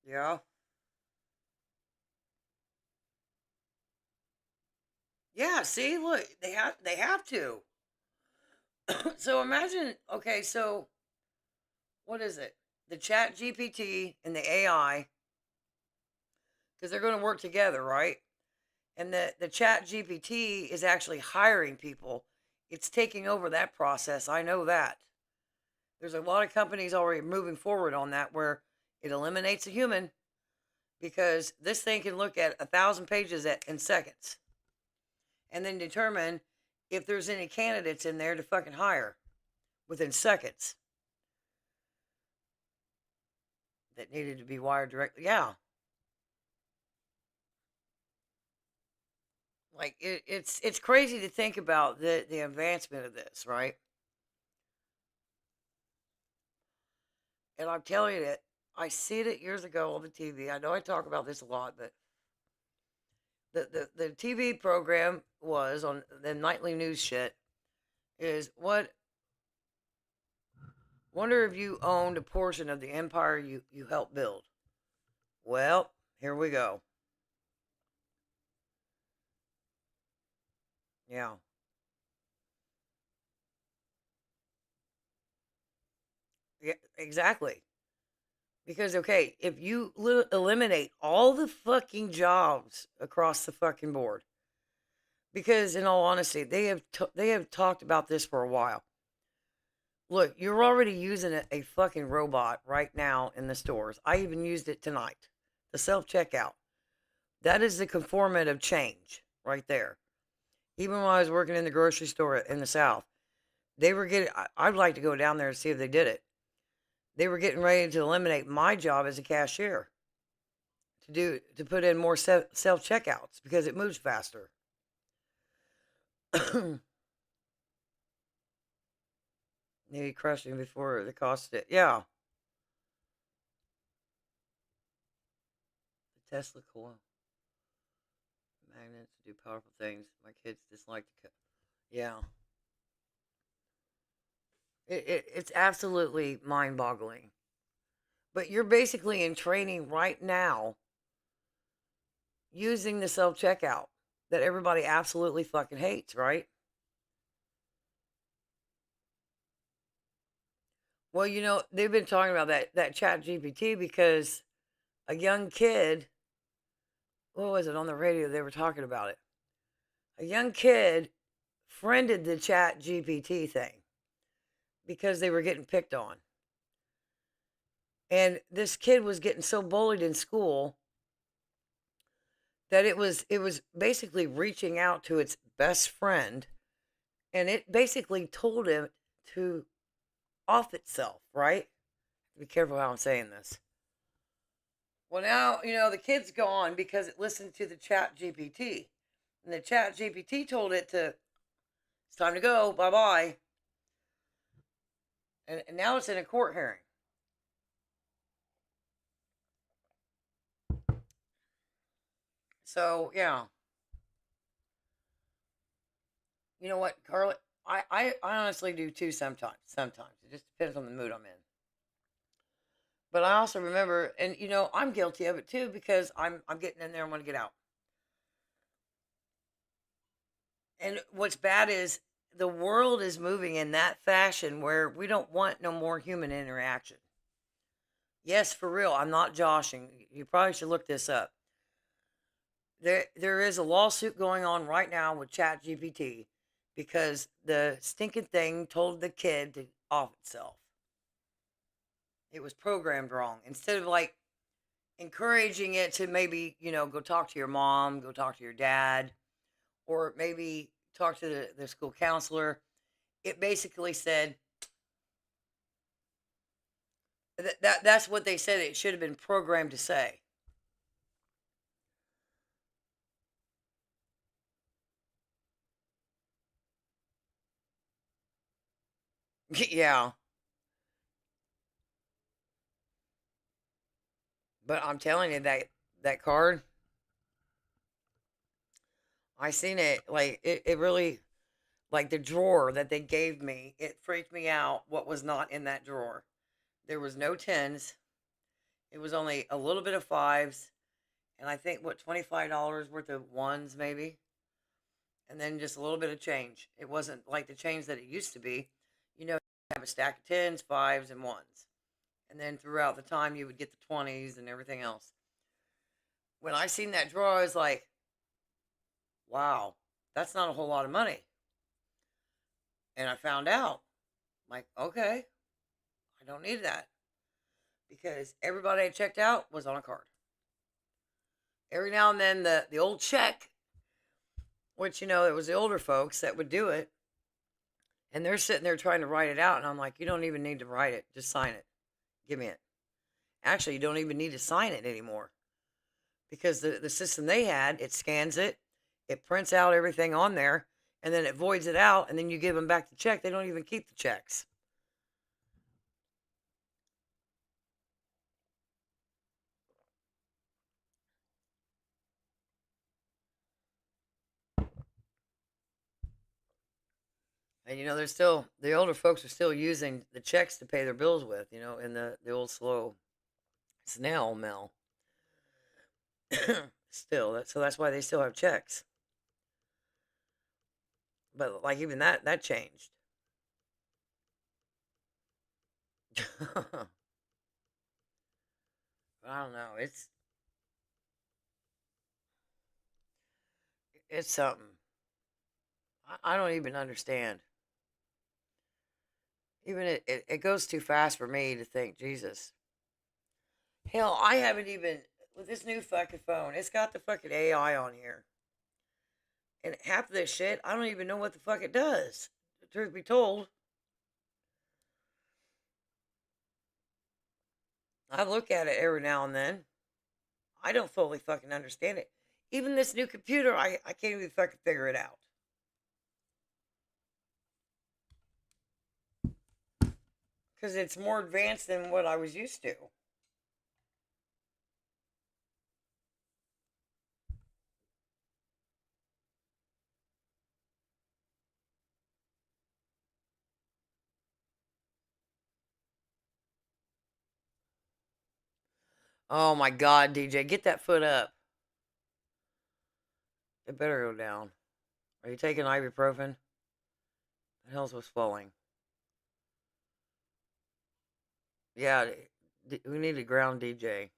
Yeah. Yeah, see, look, they have to. So imagine, okay, so what is it? The Chat GPT and the AI, because they're going to work together, right? And the Chat GPT is actually hiring people. It's taking over that process. I know that. There's a lot of companies already moving forward on that, where it eliminates a human, because this thing can look at 1,000 pages in seconds and then determine if there's any candidates in there to fucking hire within seconds that needed to be wired directly. Yeah. Like, it's crazy to think about the advancement of this, right? And I'm telling you that I seen it years ago on the TV. I know I talk about this a lot, but the TV program was on the nightly news shit is wonder if you owned a portion of the empire you helped build. Well, here we go. Yeah. Yeah, exactly. Because, okay, if you eliminate all the fucking jobs across the fucking board, because in all honesty, they have talked about this for a while. Look, you're already using a fucking robot right now in the stores. I even used it tonight. The self checkout. That is the conformant of change right there. Even when I was working in the grocery store in the South, they were getting, I'd like to go down there and see if they did it. They were getting ready to eliminate my job as a cashier to put in more self checkouts because it moves faster. Maybe crushing before the cost it. Yeah. The Tesla coil. Magnets do powerful things. My kids dislike to cut. Yeah. It's absolutely mind boggling. But you're basically in training right now using the self checkout that everybody absolutely fucking hates, right? Well, they've been talking about that Chat GPT because a young kid, what was it on the radio? They were talking about it. A young kid friended the Chat GPT thing because they were getting picked on. And this kid was getting so bullied in school that it was basically reaching out to its best friend, and it basically told him to off itself, right? Be careful how I'm saying this. Well, now, the kid's gone because it listened to the Chat GPT. And the Chat GPT told it it's time to go, bye-bye. And now it's in a court hearing. So, yeah. You know what, Carla? I honestly do too sometimes. Sometimes. It just depends on the mood I'm in. But I also remember, and I'm guilty of it too because I'm getting in there and want to get out. And what's bad is the world is moving in that fashion where we don't want no more human interaction. Yes, for real. I'm not joshing. You probably should look this up. There is a lawsuit going on right now with ChatGPT because the stinking thing told the kid to off itself. It was programmed wrong. Instead of like encouraging it to maybe, go talk to your mom, go talk to your dad, or maybe talk to the school counselor, it basically said that's what they said it should have been programmed to say. Yeah. But I'm telling you that card, I seen it like it really, like the drawer that they gave me, it freaked me out what was not in that drawer. There was no tens. It was only a little bit of fives, and I think what $25 worth of ones maybe, and then just a little bit of change. It wasn't like the change that it used to be. You have a stack of tens, fives, and ones, and then throughout the time you would get the 20s and everything else. When I seen that drawer, I was like, wow, that's not a whole lot of money. And I found out, like, okay, I don't need that because everybody I checked out was on a card. Every now and then, the old check, which, it was the older folks that would do it, and they're sitting there trying to write it out, and I'm like, you don't even need to write it. Just sign it. Give me it. Actually, you don't even need to sign it anymore because the system they had, it scans it, it prints out everything on there, and then it voids it out, and then you give them back the check. They don't even keep the checks. And there's still the older folks are still using the checks to pay their bills with, in the old slow snail mail. Still, so that's why they still have checks. But like even that changed. I don't know. It's something. I don't even understand. Even it goes too fast for me to think, Jesus. Hell, I haven't even with this new fucking phone, it's got the fucking AI on here. And half of this shit, I don't even know what the fuck it does. The truth be told. I look at it every now and then. I don't fully fucking understand it. Even this new computer, I can't even fucking figure it out. Because it's more advanced than what I was used to. Oh my god, DJ, get that foot up. It better go down. Are you taking ibuprofen? The hell's was falling? Yeah, we need to ground DJ.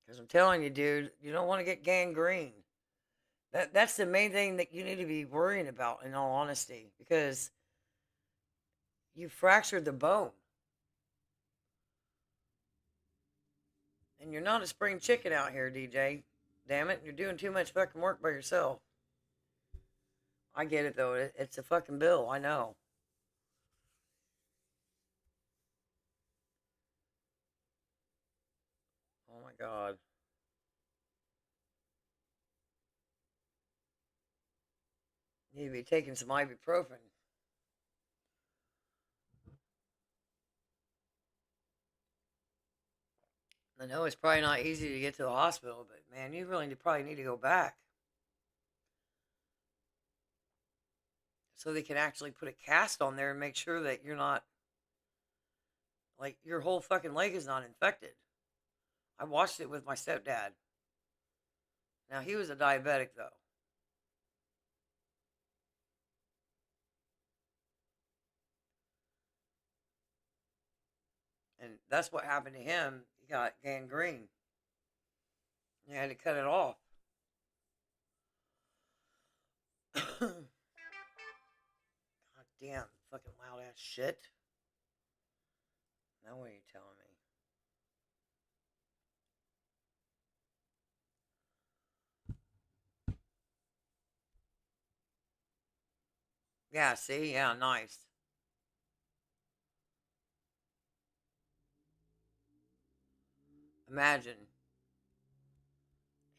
Because I'm telling you, dude, you don't want to get gangrene. That's the main thing that you need to be worrying about, in all honesty, because you fractured the bone. And you're not a spring chicken out here, DJ. Damn it, you're doing too much fucking work by yourself. I get it, though. It's a fucking bill, I know. Oh my god. You need to be taking some ibuprofen. I know it's probably not easy to get to the hospital, but man, you really probably need to go back. So they can actually put a cast on there and make sure that you're not, like, your whole fucking leg is not infected. I watched it with my stepdad. Now, he was a diabetic, though. And that's what happened to him. He got gangrene. He had to cut it off. God damn, fucking loud ass shit. Now what are you telling me? Yeah, see? Yeah, nice. Imagine.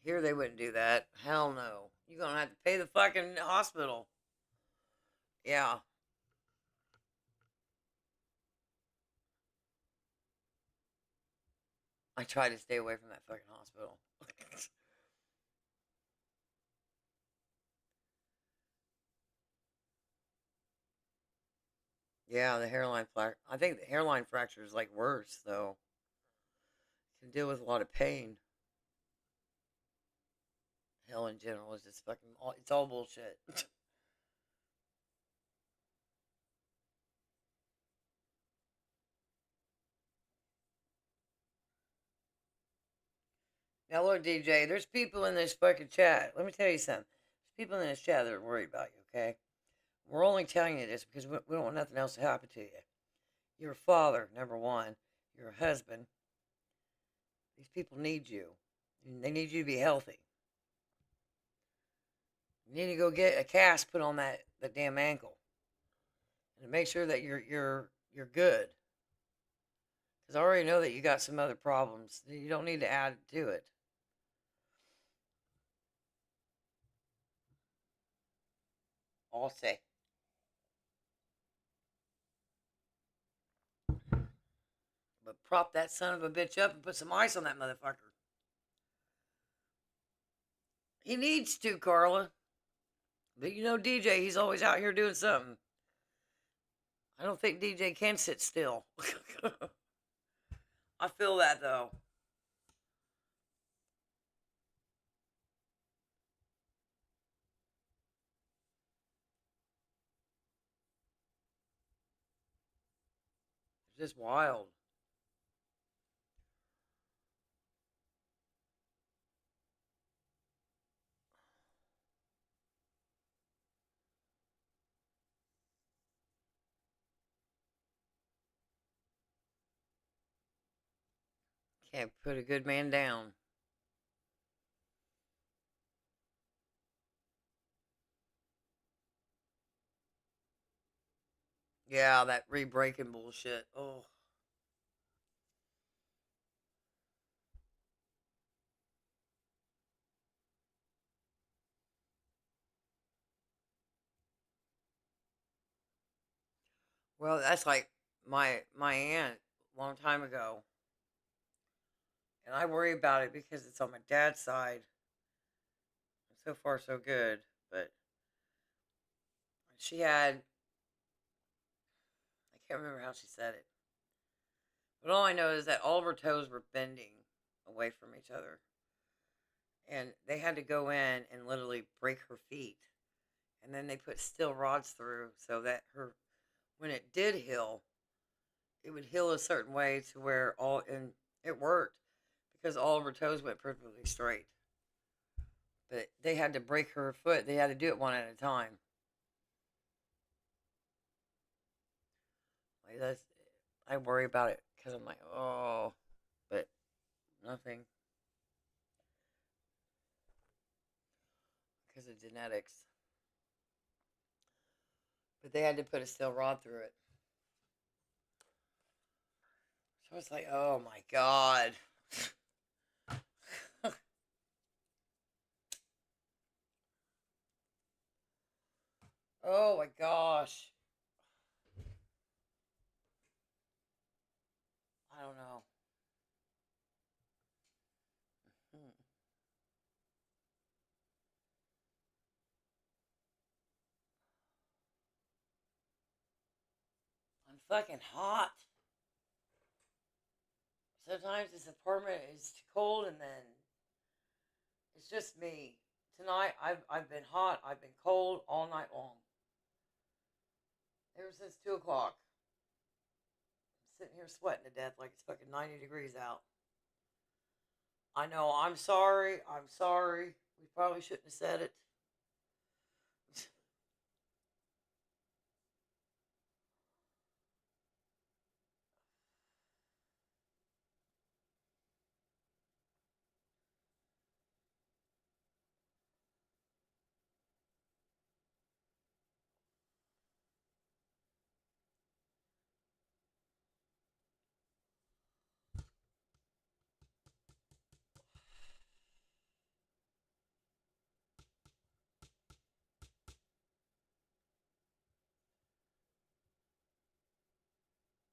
Here they wouldn't do that. Hell no. You're gonna have to pay the fucking hospital. Yeah. I try to stay away from that fucking hospital. Yeah, the hairline fracture. I think the hairline fracture is like worse, though. Can deal with a lot of pain. Hell in general is just fucking. It's all bullshit. Now look, DJ. There's people in this fucking chat. Let me tell you something. There's people in this chat that are worried about you. Okay. We're only telling you this because we don't want nothing else to happen to you. You're a father, number one. You're a husband. These people need you. And they need you to be healthy. You need to go get a cast put on that damn ankle, and make sure that you're good. Because I already know that you got some other problems. You don't need to add to it. I'll say. But prop that son of a bitch up and put some ice on that motherfucker. He needs to, Carla. But you know DJ, he's always out here doing something. I don't think DJ can sit still. I feel that, though. It's just wild. Can't put a good man down. Yeah, that re-breaking bullshit. Oh. Well, that's like my aunt a long time ago. And I worry about it because it's on my dad's side. So far, so good. But she had, I can't remember how she said it. But all I know is that all of her toes were bending away from each other. And they had to go in and literally break her feet. And then they put steel rods through so that when it did heal, it would heal a certain way to where and it worked because all of her toes went perfectly straight. But they had to break her foot. They had to do it one at a time. Like I worry about it because I'm like, oh, but nothing because of genetics. But they had to put a steel rod through it. So it's like, oh my God. Oh my gosh. I don't know. Hmm. I'm fucking hot. Sometimes this apartment is too cold, and then it's just me. Tonight, I've been hot. I've been cold all night long. Ever since 2 o'clock. I'm sitting here sweating to death like it's fucking 90 degrees out. I know. I'm sorry. I'm sorry. We probably shouldn't have said it.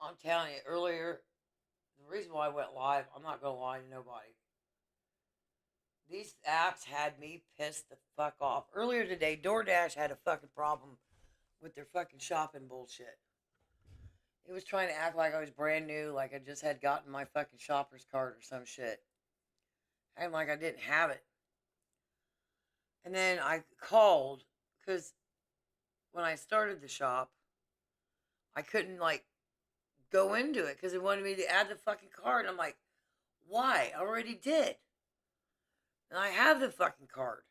I'm telling you, earlier, the reason why I went live, I'm not going to lie to nobody. These apps had me pissed the fuck off. Earlier today, DoorDash had a fucking problem with their fucking shopping bullshit. It was trying to act like I was brand new, like I just had gotten my fucking shopper's cart or some shit. And like I didn't have it. And then I called because when I started the shop, I couldn't like go into it because it wanted me to add the fucking card. I'm like, why? I already did. And I have the fucking card.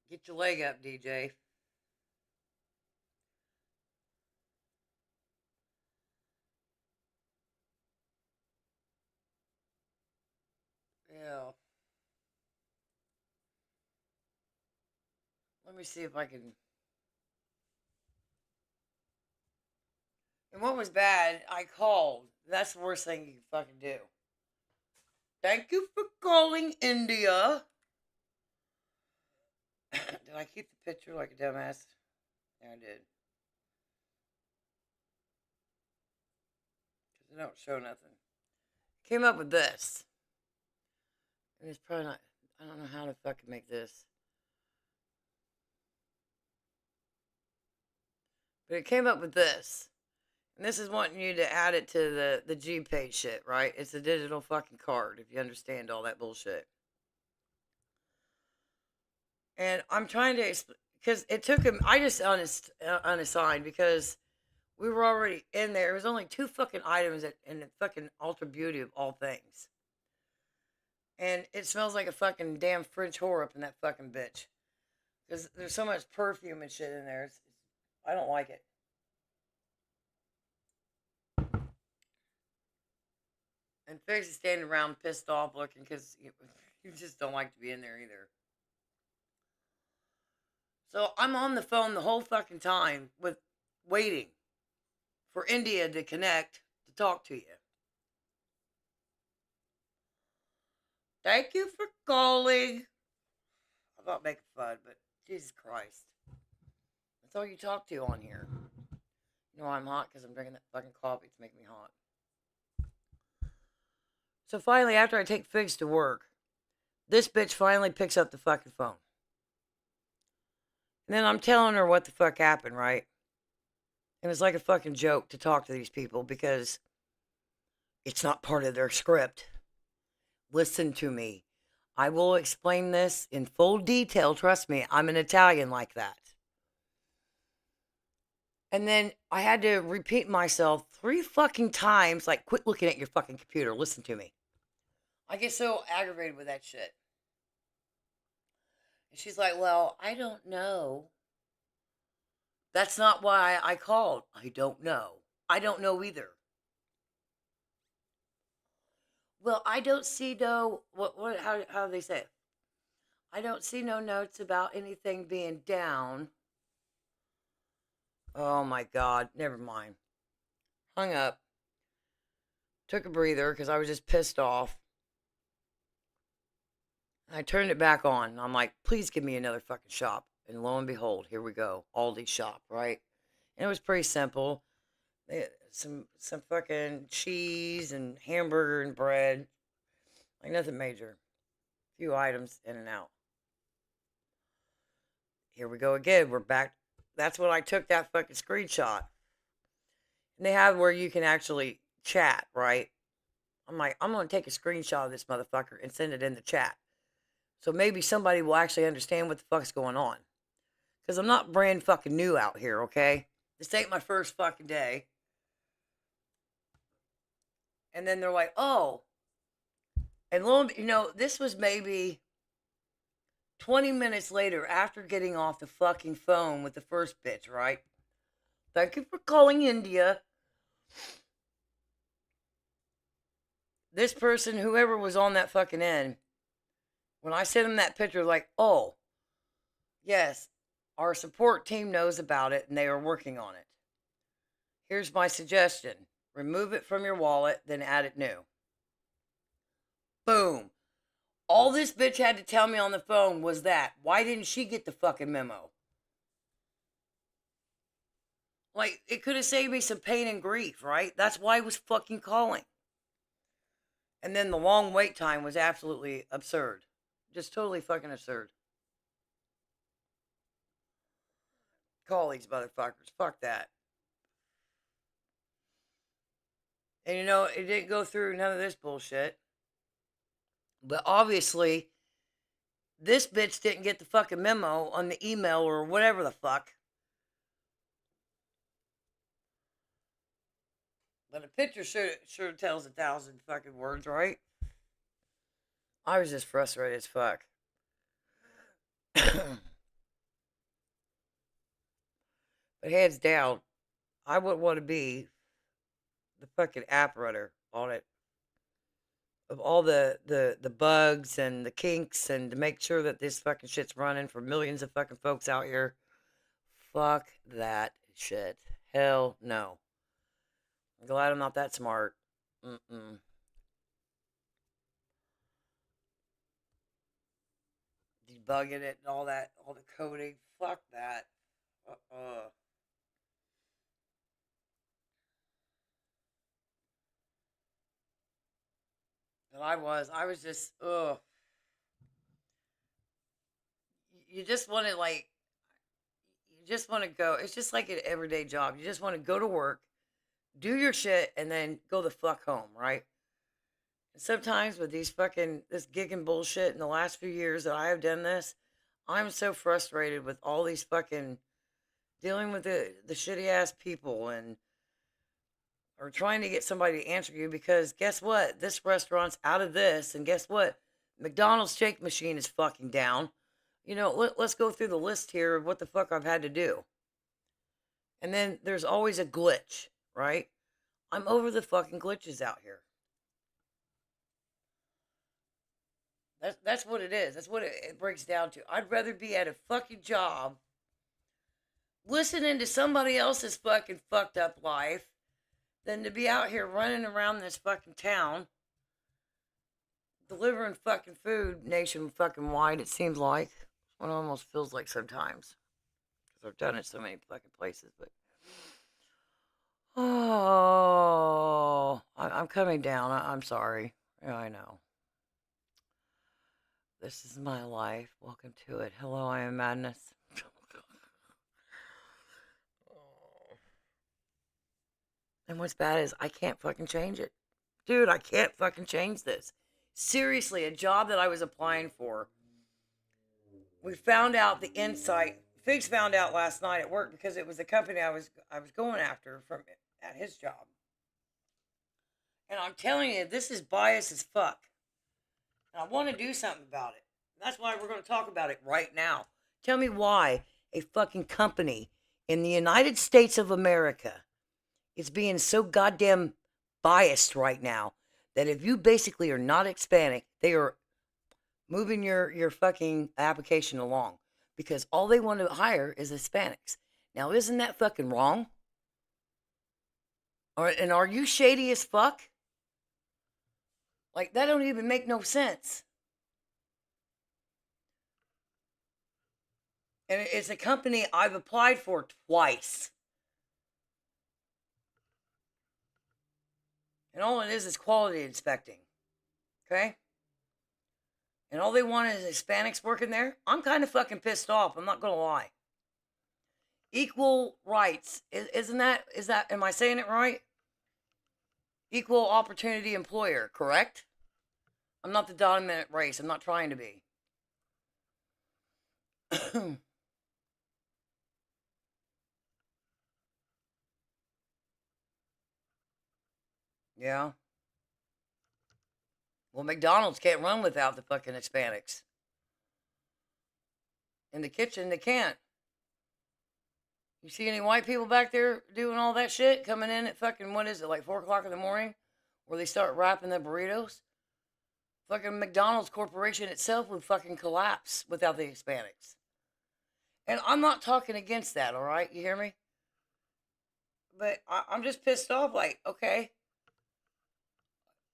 Get your leg up, DJ. Yeah. Let me see if I can. And what was bad, I called. That's the worst thing you can fucking do. Thank you for calling India. Did I keep the picture like a dumbass? Yeah, I did. Because it don't show nothing. Came up with this. And it's probably not. I don't know how to fucking make this. But it came up with this. And this is wanting you to add it to the G-Pay shit, right? It's a digital fucking card, if you understand all that bullshit. And I'm trying to explain, because it took him, I just unassigned because we were already in there. It was only 2 fucking items in the fucking Ultra Beauty of all things. And it smells like a fucking damn French whore up in that fucking bitch. Because there's so much perfume and shit in there. I don't like it. And Figs is standing around pissed off looking because you just don't like to be in there either. So I'm on the phone the whole fucking time with waiting for India to connect to talk to you. Thank you for calling. I'm not making fun, but Jesus Christ. That's all you talk to on here. You know I'm hot because I'm drinking that fucking coffee. It's making me hot. So finally, after I take Figs to work, this bitch finally picks up the fucking phone. And then I'm telling her what the fuck happened, right? It was like a fucking joke to talk to these people because it's not part of their script. Listen to me. I will explain this in full detail. Trust me, I'm an Italian like that. And then I had to repeat myself 3 fucking times, like, quit looking at your fucking computer. Listen to me. I get so aggravated with that shit. And she's like, well, I don't know. That's not why I called. I don't know. I don't know either. Well, I don't see no, how do they say it? I don't see no notes about anything being down. Oh my God, never mind. Hung up. Took a breather because I was just pissed off. I turned it back on. I'm like, please give me another fucking shop. And lo and behold, here we go. Aldi shop, right? And it was pretty simple. Some fucking cheese and hamburger and bread. Like nothing major. A few items in and out. Here we go again. We're back. That's when I took that fucking screenshot. And they have where you can actually chat, right? I'm like, I'm going to take a screenshot of this motherfucker and send it in the chat. So maybe somebody will actually understand what the fuck's going on. Because I'm not brand fucking new out here, okay? This ain't my first fucking day. And then they're like, oh. And lo and this was maybe 20 minutes later after getting off the fucking phone with the first bitch, right? Thank you for calling India. This person, whoever was on that fucking end, when I sent him that picture, like, oh, yes, our support team knows about it and they are working on it. Here's my suggestion. Remove it from your wallet, then add it new. Boom. All this bitch had to tell me on the phone was that. Why didn't she get the fucking memo? Like, it could have saved me some pain and grief, right? That's why I was fucking calling. And then the long wait time was absolutely absurd. Just totally fucking absurd. Call these motherfuckers. Fuck that. And it didn't go through none of this bullshit. But obviously, this bitch didn't get the fucking memo on the email or whatever the fuck. But a picture sure tells 1,000 fucking words, right? I was just frustrated as fuck. But hands down, I wouldn't want to be the fucking app runner on it. Of all the bugs and the kinks and to make sure that this fucking shit's running for millions of fucking folks out here. Fuck that shit. Hell no. I'm glad I'm not that smart. Debugging it and all that, all the coding. Fuck that. And I was just, ugh. You just want to go. It's just like an everyday job. You just want to go to work, do your shit, and then go the fuck home, right? And sometimes with this gigging bullshit in the last few years that I have done this, I'm so frustrated with all these fucking dealing with the shitty ass people or trying to get somebody to answer you because guess what? This restaurant's out of this, and guess what? McDonald's shake machine is fucking down. Let's go through the list here of what the fuck I've had to do. And then there's always a glitch, right? I'm over the fucking glitches out here. That's what it is. That's what it breaks down to. I'd rather be at a fucking job listening to somebody else's fucking fucked up life than to be out here running around this fucking town delivering fucking food nation fucking wide. It seems like what it almost feels like sometimes because I've done it so many fucking places. But oh, I'm coming down. I'm sorry. Yeah, I know. This is my life. Welcome to it. Hello, I am Madness. And what's bad is I can't fucking change it. Dude, I can't fucking change this. Seriously, a job that I was applying for. We found out the insight. Figs found out last night at work because it was the company I was going after from at his job. And I'm telling you, this is bias as fuck. And I want to do something about it. That's why we're going to talk about it right now. Tell me why a fucking company in the United States of America is being so goddamn biased right now that if you basically are not Hispanic, they are moving your fucking application along because all they want to hire is Hispanics. Now, isn't that fucking wrong? And are you shady as fuck? Like, that don't even make no sense. And it's a company I've applied for twice. And all it is quality inspecting. Okay? And all they want is Hispanics working there. I'm kind of fucking pissed off. I'm not going to lie. Equal rights. Is that, am I saying it right? Equal opportunity employer, correct? I'm not the dominant race. I'm not trying to be. Yeah. Well, McDonald's can't run without the fucking Hispanics. In the kitchen, they can't. You see any white people back there doing all that shit? Coming in at fucking, what is it, like 4 o'clock in the morning? Where they start wrapping the burritos? Fucking McDonald's Corporation itself would fucking collapse without the Hispanics. And I'm not talking against that, all right? You hear me? But I'm just pissed off. Like, okay,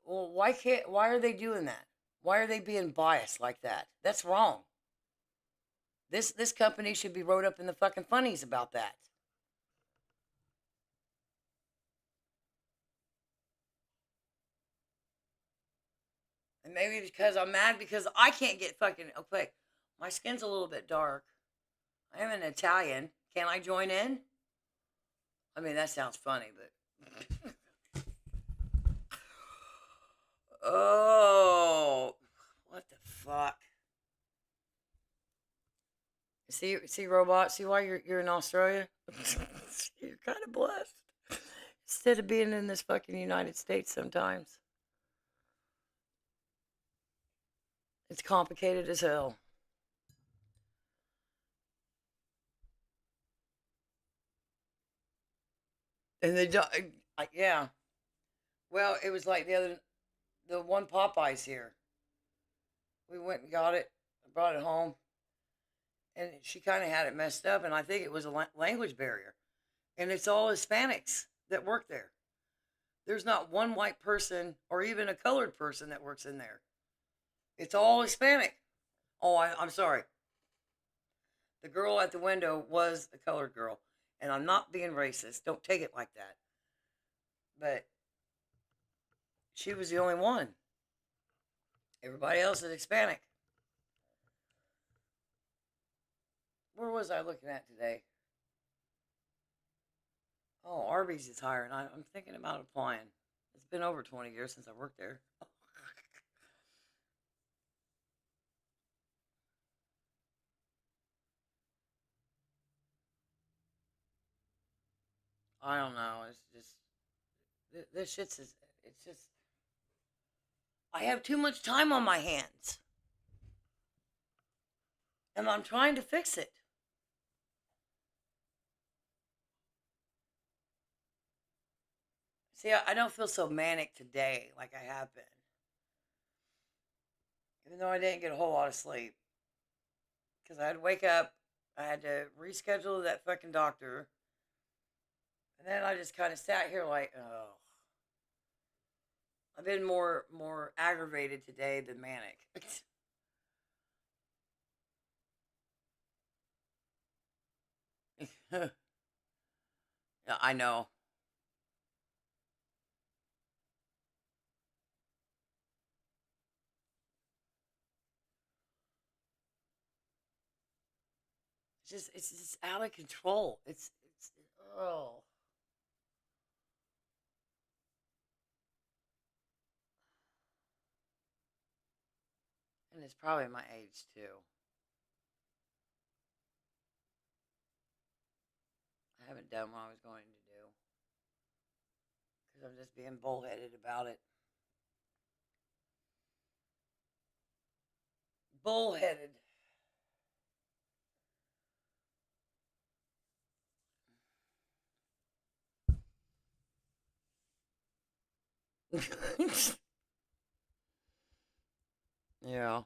well, why are they doing that? Why are they being biased like that? That's wrong. This company should be wrote up in the fucking funnies about that. And maybe because I'm mad because I can't get fucking, okay, my skin's a little bit dark. I am an Italian. Can I join in? I mean, that sounds funny, but... Oh, what the fuck? See, robot. See why you're in Australia? You're kind of blessed. Instead of being in this fucking United States, sometimes it's complicated as hell. And they don't. Yeah. Well, it was like the one Popeyes here. We went and got it. I brought it home. And she kind of had it messed up, and I think it was a language barrier. And it's all Hispanics that work there. There's not one white person or even a colored person that works in there. It's all Hispanic. Oh, I'm sorry. The girl at the window was a colored girl. And I'm not being racist. Don't take it like that. But she was the only one. Everybody else is Hispanic. Where was I looking at today? Oh, Arby's is hiring. I'm thinking about applying. It's been over 20 years since I worked there. I don't know. It's just this shit's. It's just. I have too much time on my hands, and I'm trying to fix it. See, I don't feel so manic today like I have been. Even though I didn't get a whole lot of sleep. Because I had to wake up. I had to reschedule that fucking doctor. And then I just kind of sat here like, oh. I've been more aggravated today than manic. Yeah, I know. It's just out of control. It's oh. And it's probably my age too. I haven't done what I was going to do because I'm just being bullheaded about it. Bullheaded. Yeah.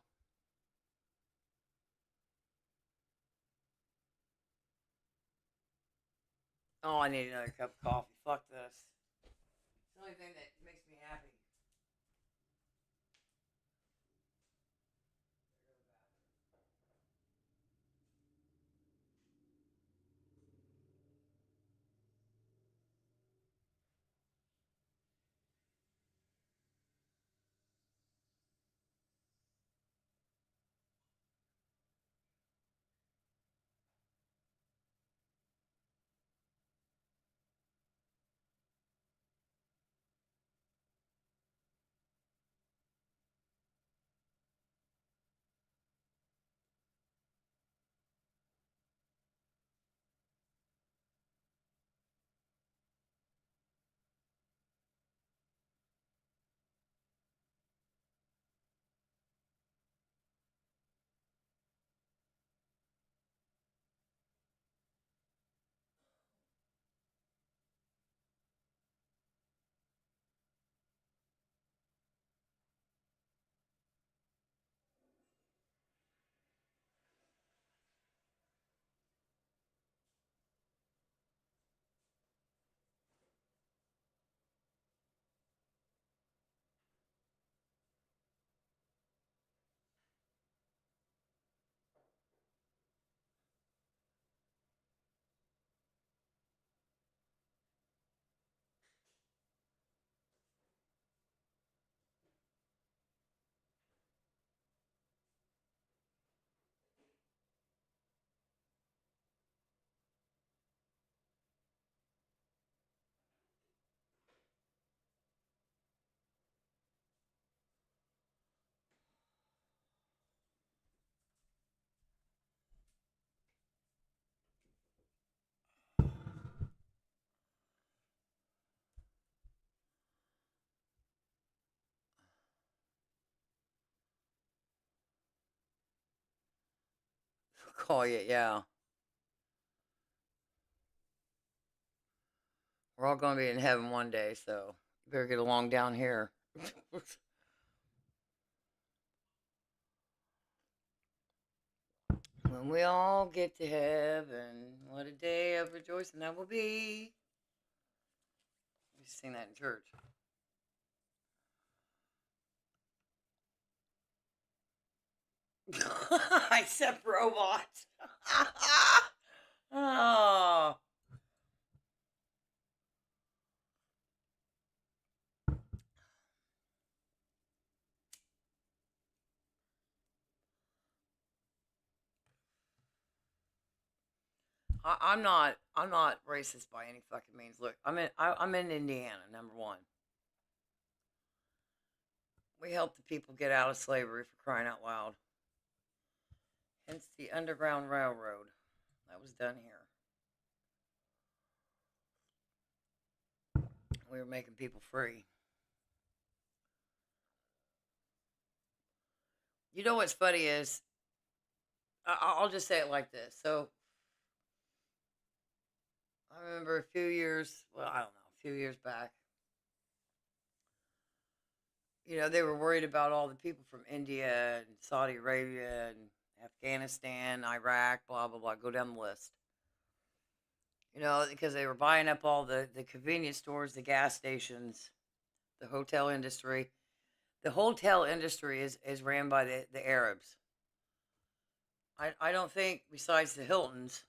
Oh, I need another cup of coffee. Fuck this. It's the only thing that makes me happy. Call you, yeah. We're all going to be in heaven one day, so you better get along down here. When we all get to heaven, what a day of rejoicing that will be. We sing that in church. Except robots. Oh. I'm not racist by any fucking means. Look, I'm in Indiana, number one. We helped the people get out of slavery for crying out loud. Hence the Underground Railroad that was done here. We were making people free. You know what's funny is, I'll just say it like this. So I remember a few years, well, I don't know, a few years back, You know, they were worried about all the people from India and Saudi Arabia and Afghanistan, Iraq, blah, blah, blah. Go down the list. You know, because they were buying up all the convenience stores, the gas stations, the hotel industry. The hotel industry is ran by the Arabs. I don't think, besides the Hiltons,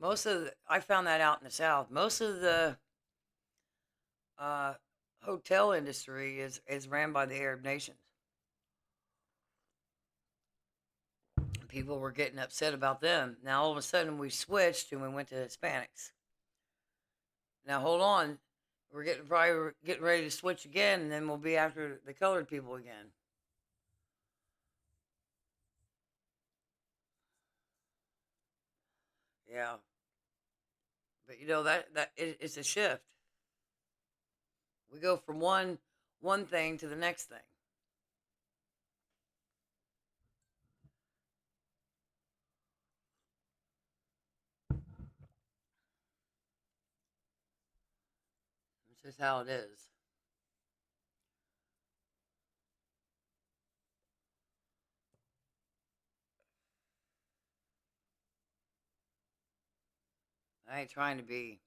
I found that out in the South. Most of the uh, hotel industry is ran by the Arab nations. People were getting upset about them. Now all of a sudden we switched and we went to Hispanics. Now hold on, we're getting ready to switch again, and then we'll be after the colored people again. Yeah, but you know it's a shift. We go from one thing to the next thing. It's just how it is. I ain't trying to be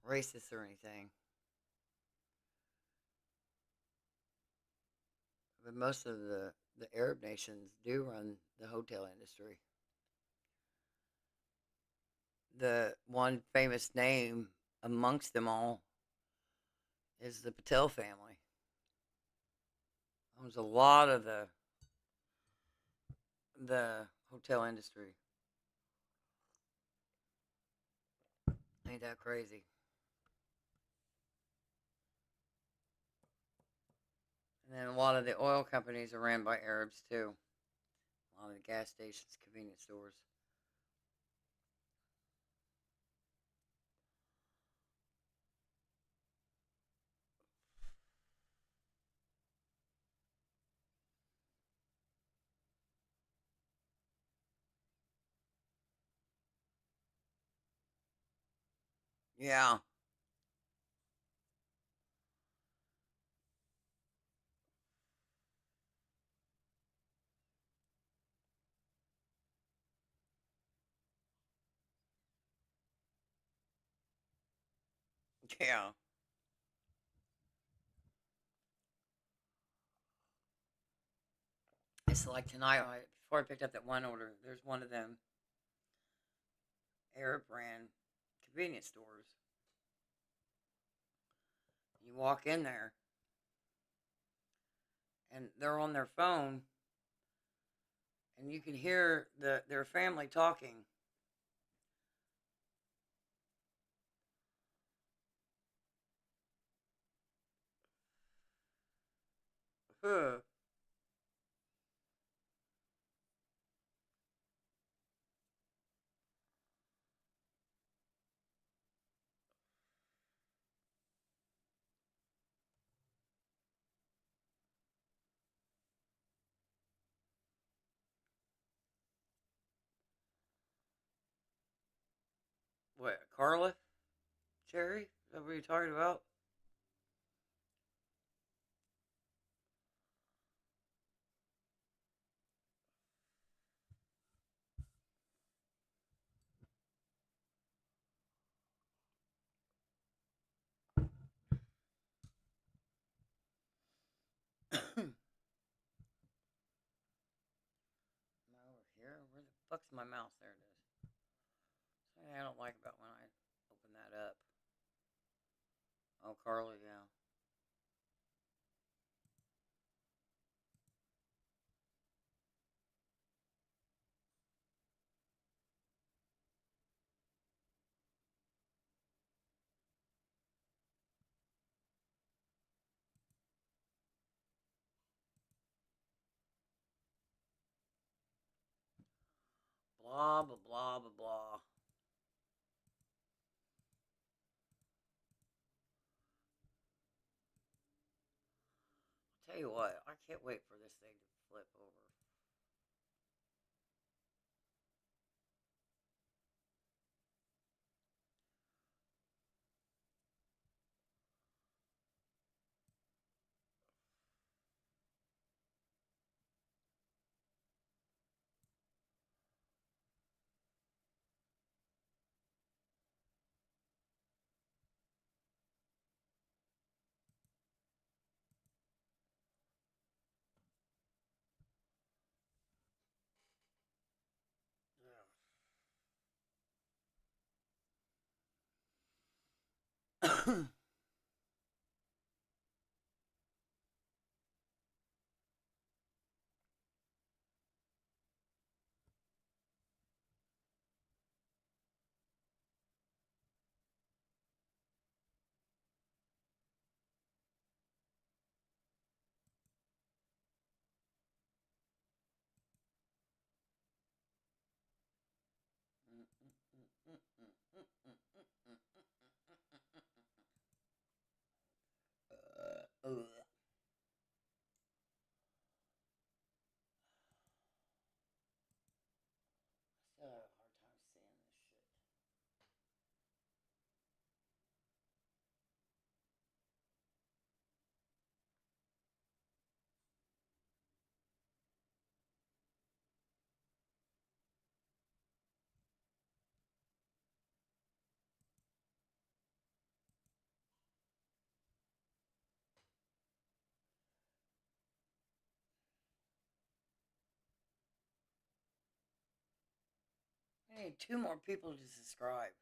racist or anything, but most of the Arab nations do run the hotel industry. The one famous name amongst them all is the Patel family. Owns a lot of the hotel industry. Ain't that crazy? And then a lot of the oil companies are ran by Arabs too. A lot of the gas stations, convenience stores. Yeah, yeah. It's like tonight, before I picked up that one order, there's one of them Arab brand convenience stores. You walk in there, and they're on their phone, and you can hear their family talking. Huh. What, Carla? Cherry? Is that what you're talking about? Am I over here? Where the fuck's my mouse? There it is. Something I don't like about when I open that up. Oh, Carla, yeah. Blah, blah, blah, blah, blah. Tell you what, I can't wait for this thing to flip over. Ugh. Still have a hard time seeing this shit. I need 2 more people to subscribe.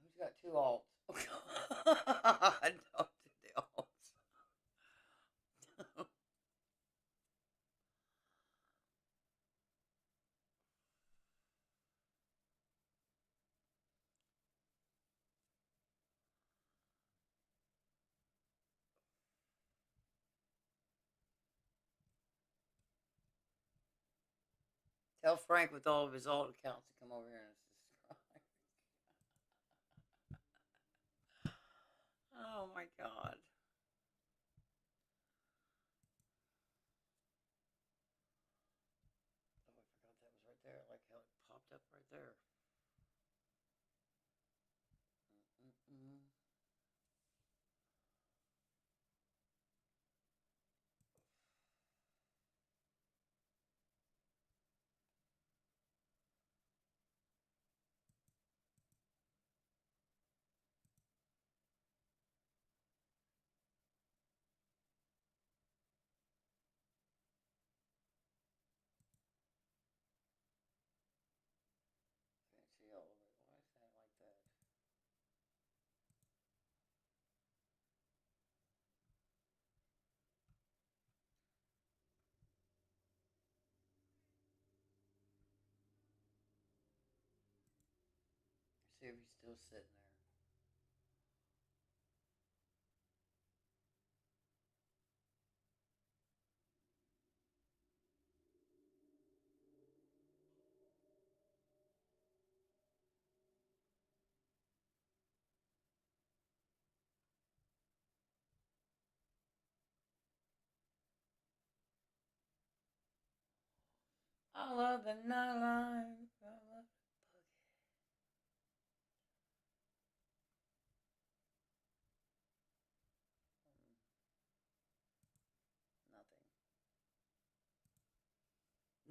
Who's got 2 alts? Oh, God. Don't do the alts. Tell Frank with all of his alt accounts to come over here and subscribe. Oh my God. Oh, I forgot that was right there. Like how it popped up right there. Mm-mm-mm. Can't see all of it. Why is that like that? See if he's still sitting there. I love the nightlife. I love the boogie.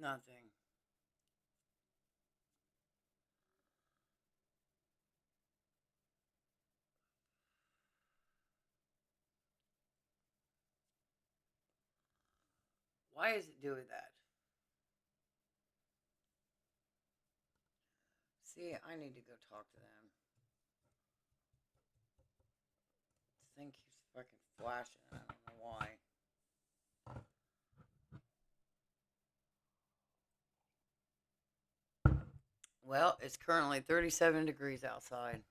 Nothing. Nothing. Why is it doing that? See, I need to go talk to them. This thing keeps fucking flashing. I don't know why. Well, it's currently 37 degrees outside.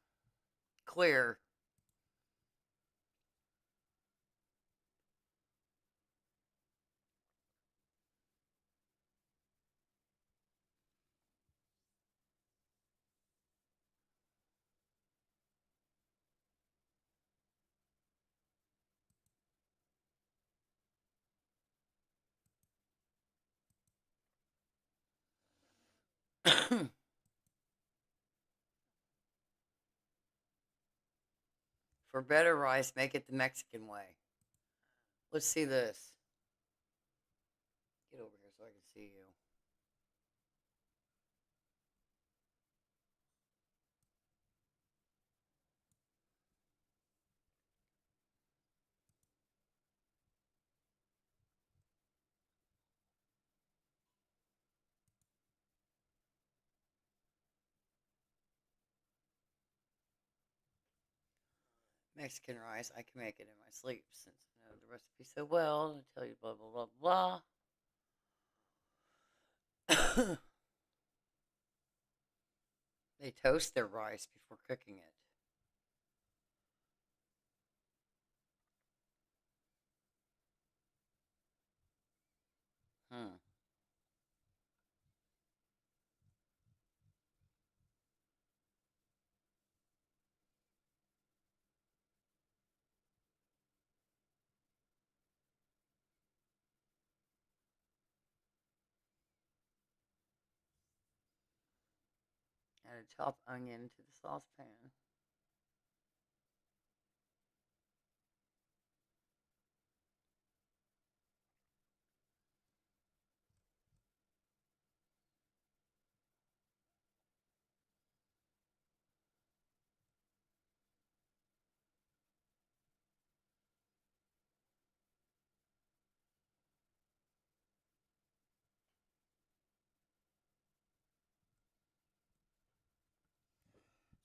Clear. For better rice, make it the Mexican way. Let's see this. Get over here so I can see you. Mexican rice. I can make it in my sleep since I know the recipe so well. I tell you blah blah blah blah. They toast their rice before cooking it. Hmm. Add a chopped onion to the saucepan.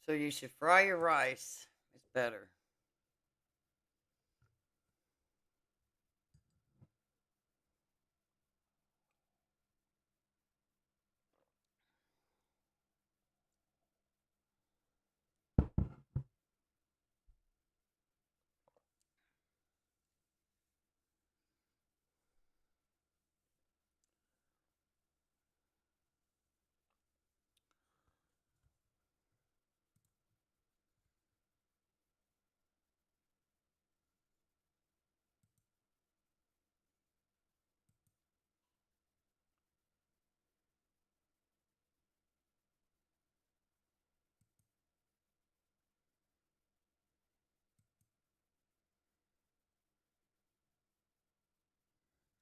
So you should fry your rice. It's better.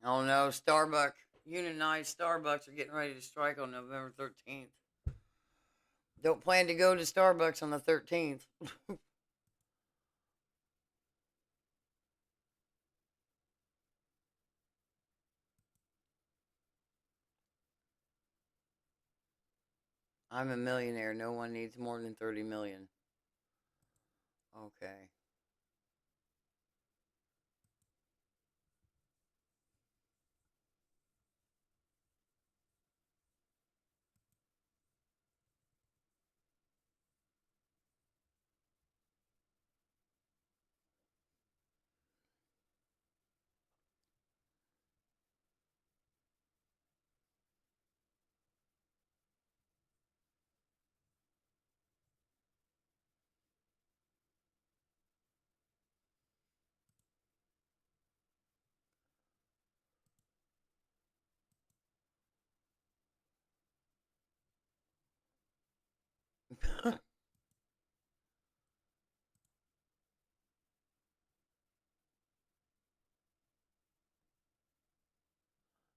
Oh no, Starbucks, unionized Starbucks are getting ready to strike on November 13th. Don't plan to go to Starbucks on the 13th. I'm a millionaire. No one needs more than 30 million. Okay.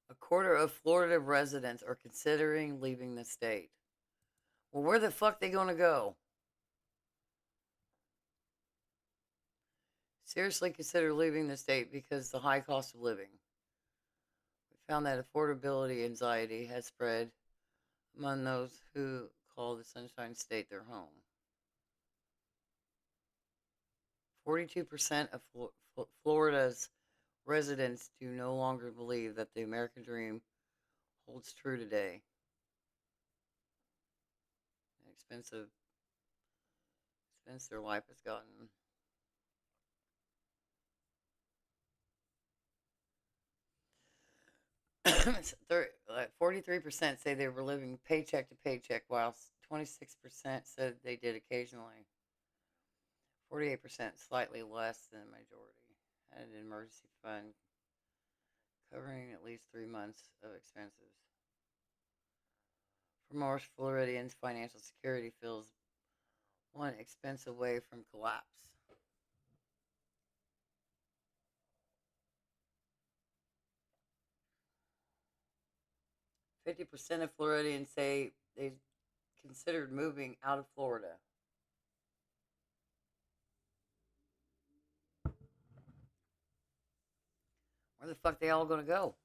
A quarter of Florida residents are considering leaving the state. Well, where the fuck they gonna go? Seriously consider leaving the state because the high cost of living. We found that affordability anxiety has spread among those who call the Sunshine State their home. 42% of Florida's residents do no longer believe that the American dream holds true today. Expensive expense their life has gotten. 43% say they were living paycheck to paycheck, while 26% said they did occasionally. 48% slightly less than the majority. Had an emergency fund covering at least 3 months of expenses. For most Floridians, financial security feels one expense away from collapse. 50% of Floridians say they considered moving out of Florida. Where the fuck they all gonna go?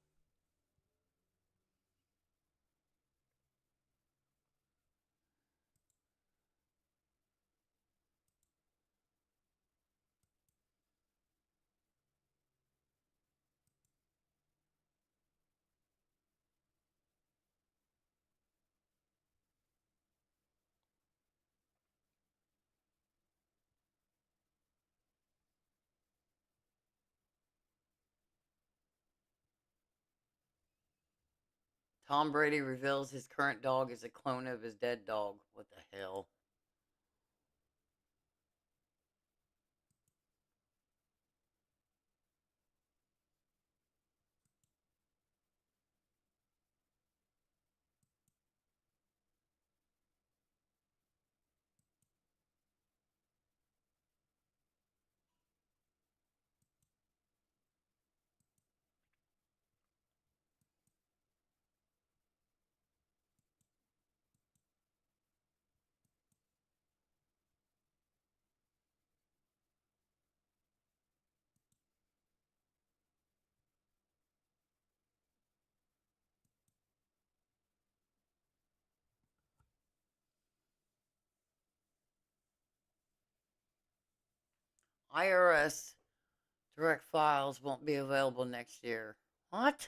Tom Brady reveals his current dog is a clone of his dead dog. What the hell? IRS direct files won't be available next year. What?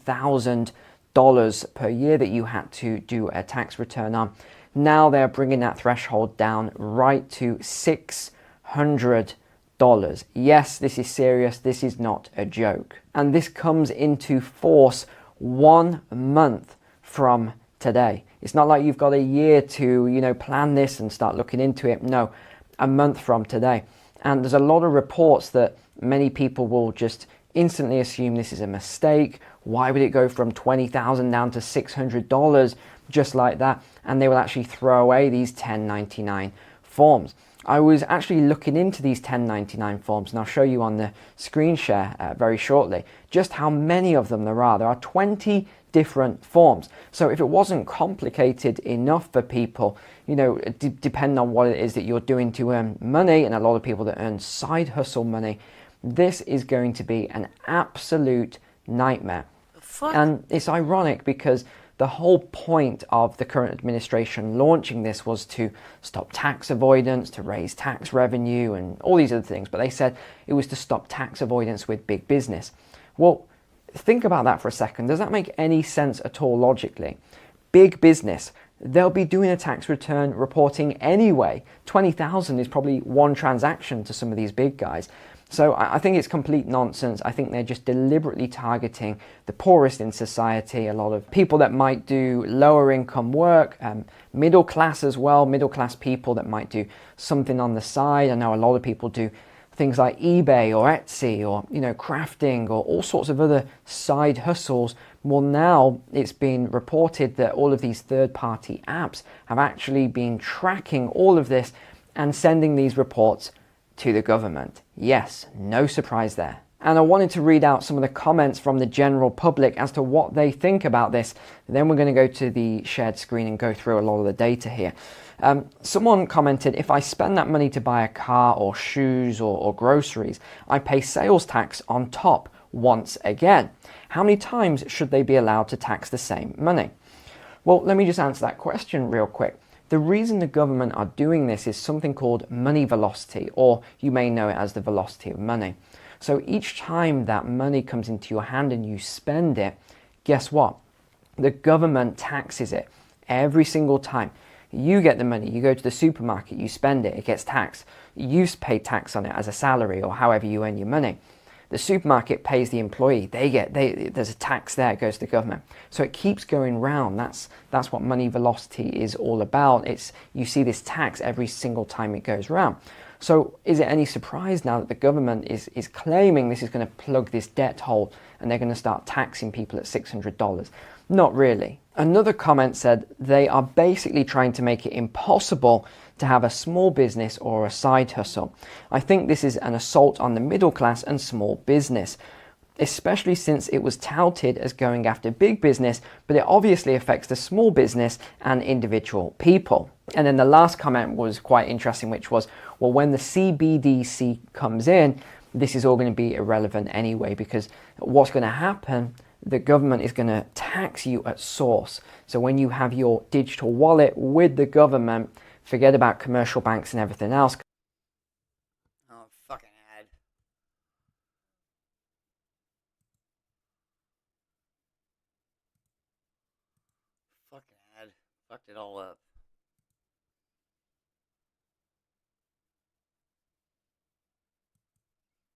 $1,000 per year that you had to do a tax return on. Now they're bringing that threshold down right to $600. Yes, this is serious. This is not a joke. And this comes into force 1 month from today. It's not like you've got a year to, plan this and start looking into it. No, a month from today. And there's a lot of reports that many people will just instantly assume this is a mistake. Why would it go from $20,000 down to $600 just like that? And they will actually throw away these 1099 forms. I was actually looking into these 1099 forms, and I'll show you on the screen share very shortly just how many of them there are. There are 20 different forms. So if it wasn't complicated enough for people, depending on what it is that you're doing to earn money, and a lot of people that earn side hustle money, this is going to be an absolute nightmare. And it's ironic because the whole point of the current administration launching this was to stop tax avoidance, to raise tax revenue and all these other things. But they said it was to stop tax avoidance with big business. Well, think about that for a second. Does that make any sense at all logically? Big business, they'll be doing a tax return reporting anyway. 20,000 is probably one transaction to some of these big guys. So I think it's complete nonsense. I think they're just deliberately targeting the poorest in society, a lot of people that might do lower income work, middle class as well, middle class people that might do something on the side. I know a lot of people do things like eBay or Etsy or, crafting or all sorts of other side hustles. Well, now it's been reported that all of these third-party apps have actually been tracking all of this and sending these reports to the government. Yes, no surprise there. And I wanted to read out some of the comments from the general public as to what they think about this. Then we're going to go to the shared screen and go through a lot of the data here. Someone commented, if I spend that money to buy a car or shoes or groceries, I pay sales tax on top once again. How many times should they be allowed to tax the same money? Well, let me just answer that question real quick. The reason the government are doing this is something called money velocity, or you may know it as the velocity of money. So each time that money comes into your hand and you spend it, guess what? The government taxes it every single time. You get the money, you go to the supermarket, you spend it, it gets taxed. You pay tax on it as a salary or however you earn your money. The supermarket pays the employee. There's a tax there, it goes to the government. So it keeps going round. That's what money velocity is all about. You see this tax every single time it goes round. So is it any surprise now that the government is claiming this is going to plug this debt hole and they're going to start taxing people at $600? Not really. Another comment said they are basically trying to make it impossible to have a small business or a side hustle. I think this is an assault on the middle class and small business, especially since it was touted as going after big business, but it obviously affects the small business and individual people. And then the last comment was quite interesting, which was, well, when the CBDC comes in, this is all going to be irrelevant anyway, because what's going to happen, the government is going to tax you at source. So when you have your digital wallet with the government, forget about commercial banks and everything else. Oh, fucking ad. Fucking ad. Fucked it all up.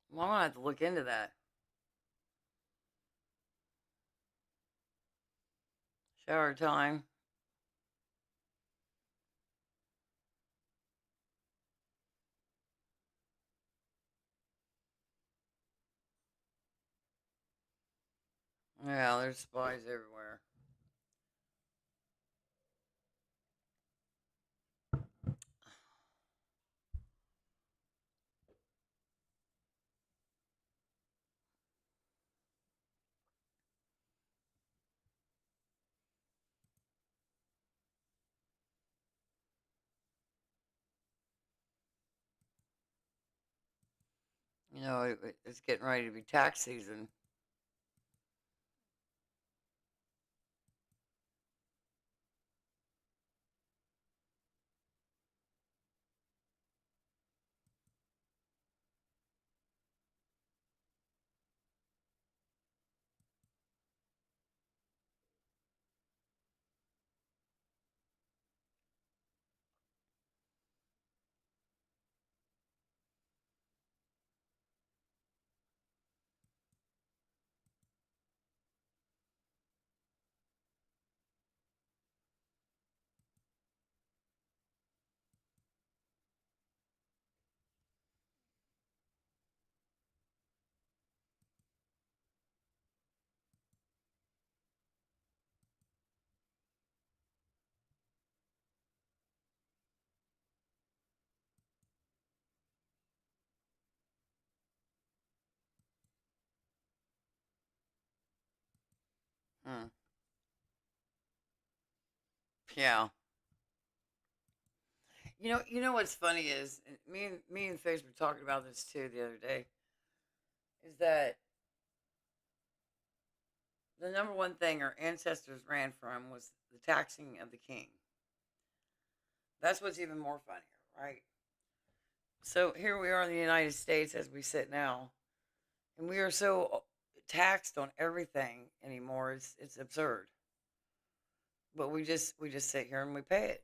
Well, I'm gonna have to look into that. Shower time. Yeah, there's spies everywhere. You know, it's getting ready to be tax season. Hmm. Yeah. You know what's funny is me and Face were talking about this too the other day. Is that the number one thing our ancestors ran from was the taxing of the king. That's what's even more funnier, right? So here we are in the United States as we sit now, and we are so taxed on everything anymore. It's absurd. But we just sit here and we pay it.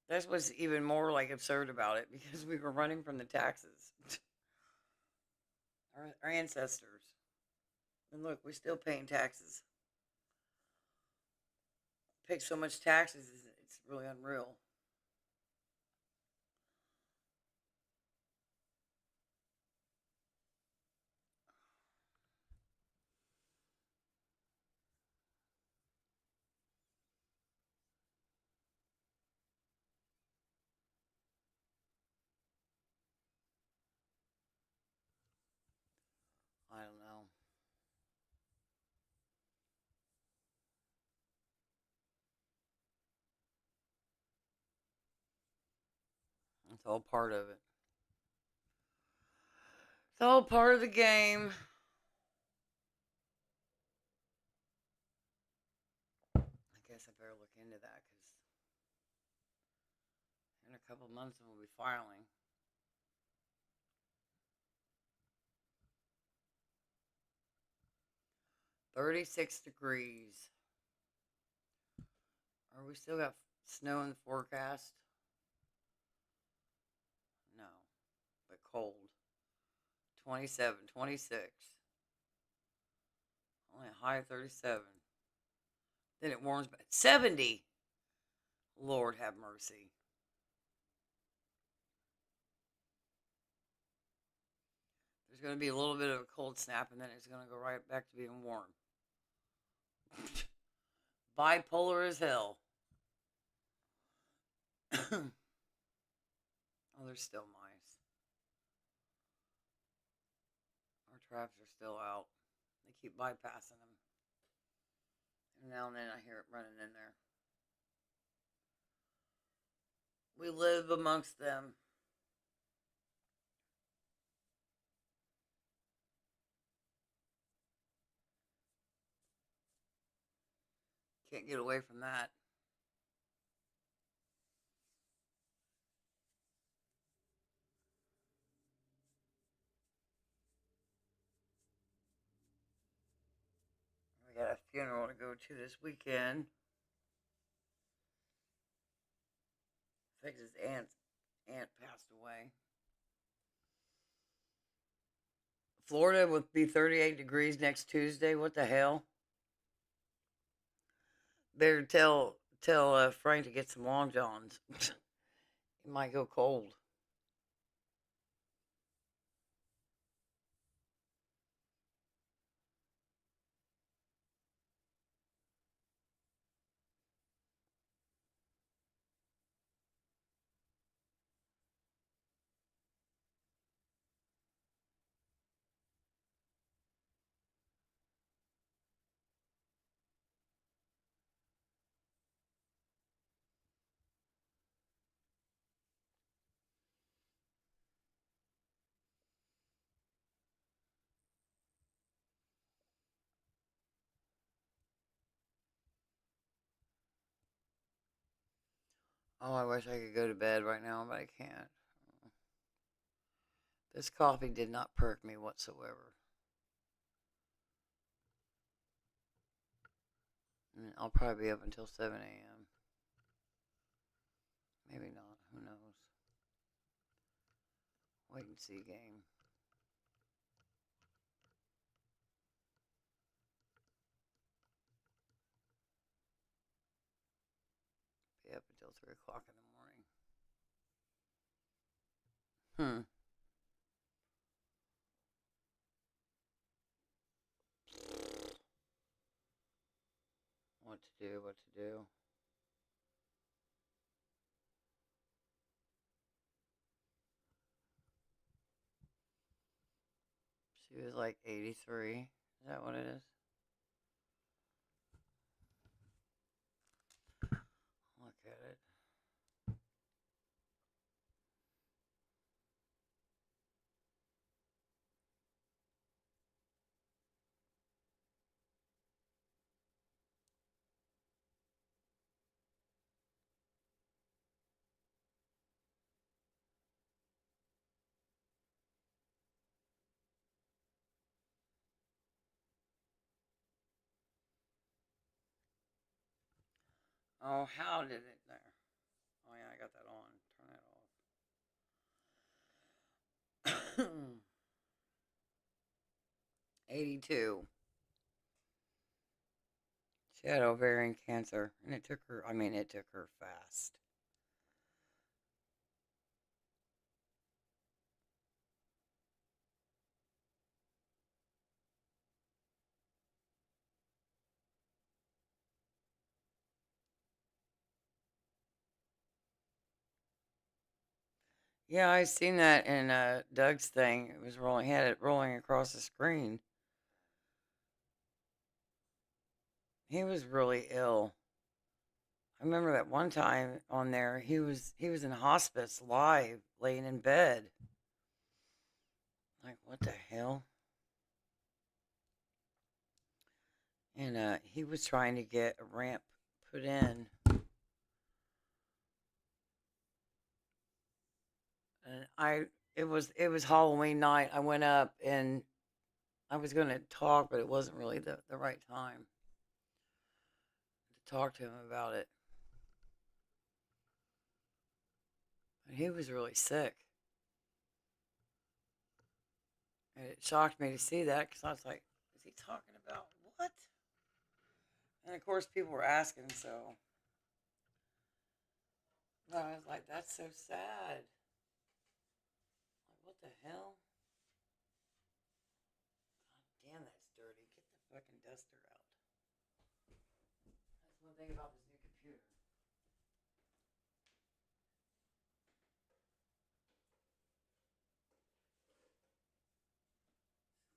That's what's even more like absurd about it because we were running from the taxes. Our ancestors. And look, we're still paying taxes. Pay so much taxes, it's really unreal. I don't know. It's all part of it. It's all part of the game. I guess I better look into that because in a couple of months we'll be filing. 36 degrees. Are we still got snow in the forecast? No, but cold. 27, 26. Only a high of 37. Then it warms back. 70. Lord have mercy. There's going to be a little bit of a cold snap, and then it's going to go right back to being warm. Bipolar as hell. Oh, there's still mice. Our traps are still out. They keep bypassing them. And now and then I hear it running in there. We live amongst them. Can't get away from that. We got a funeral to go to this weekend. I think his aunt passed away. Florida will be 38 degrees next Tuesday. What the hell? Better tell Frank to get some long johns. It might go cold. Oh, I wish I could go to bed right now, but I can't. This coffee did not perk me whatsoever. And I'll probably be up until 7 a.m. Maybe not. Who knows? Wait and see game. Be up until 3 o'clock in the morning. What to do. She was like 83. Is that what it is? Look at it. Oh, how did it there? Oh yeah, I got that on. Turn that off. 82. She had ovarian cancer, and it took her fast. Yeah, I seen that in Doug's thing. It was rolling. He had it rolling across the screen. He was really ill. I remember that one time on there, he was in hospice live, laying in bed. Like, what the hell? And he was trying to get a ramp put in. And it was Halloween night. I went up and I was going to talk, but it wasn't really the right time to talk to him about it. But he was really sick. And it shocked me to see that because I was like, is he talking about what? And of course, people were asking, so. But I was like, that's so sad. Like, what the hell? thing about this new computer.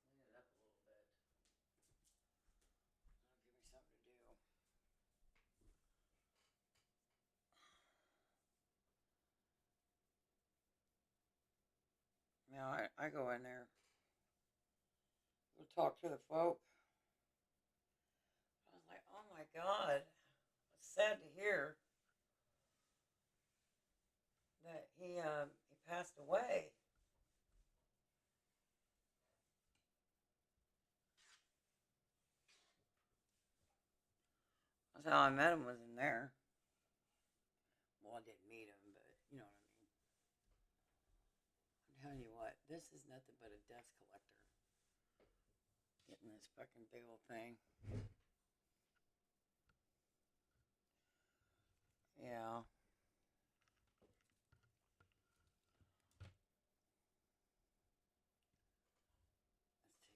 Clean it up a little bit. That'll give me something to do. Now I go in there. We'll talk to the folk. I was like, oh my God. It's sad to hear that he passed away. That's how I met him, was in there. Well, I didn't meet him, but you know what I mean. I'm telling you what, this is nothing but a dust collector. Getting this fucking big old thing. Yeah. Let's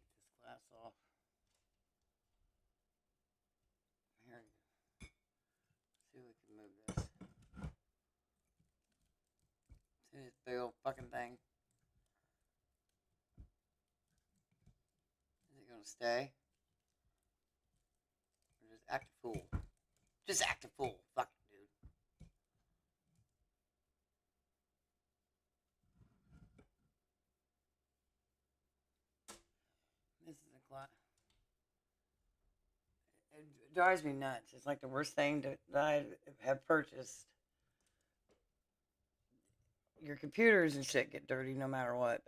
take this glass off. Here, see if we can move this. See this big old fucking thing? Is it gonna stay? Or just act a fool? Just act a fool. Fuck it, dude. This is a glass. It drives me nuts. It's like the worst thing that I have purchased. Your computers and shit get dirty no matter what.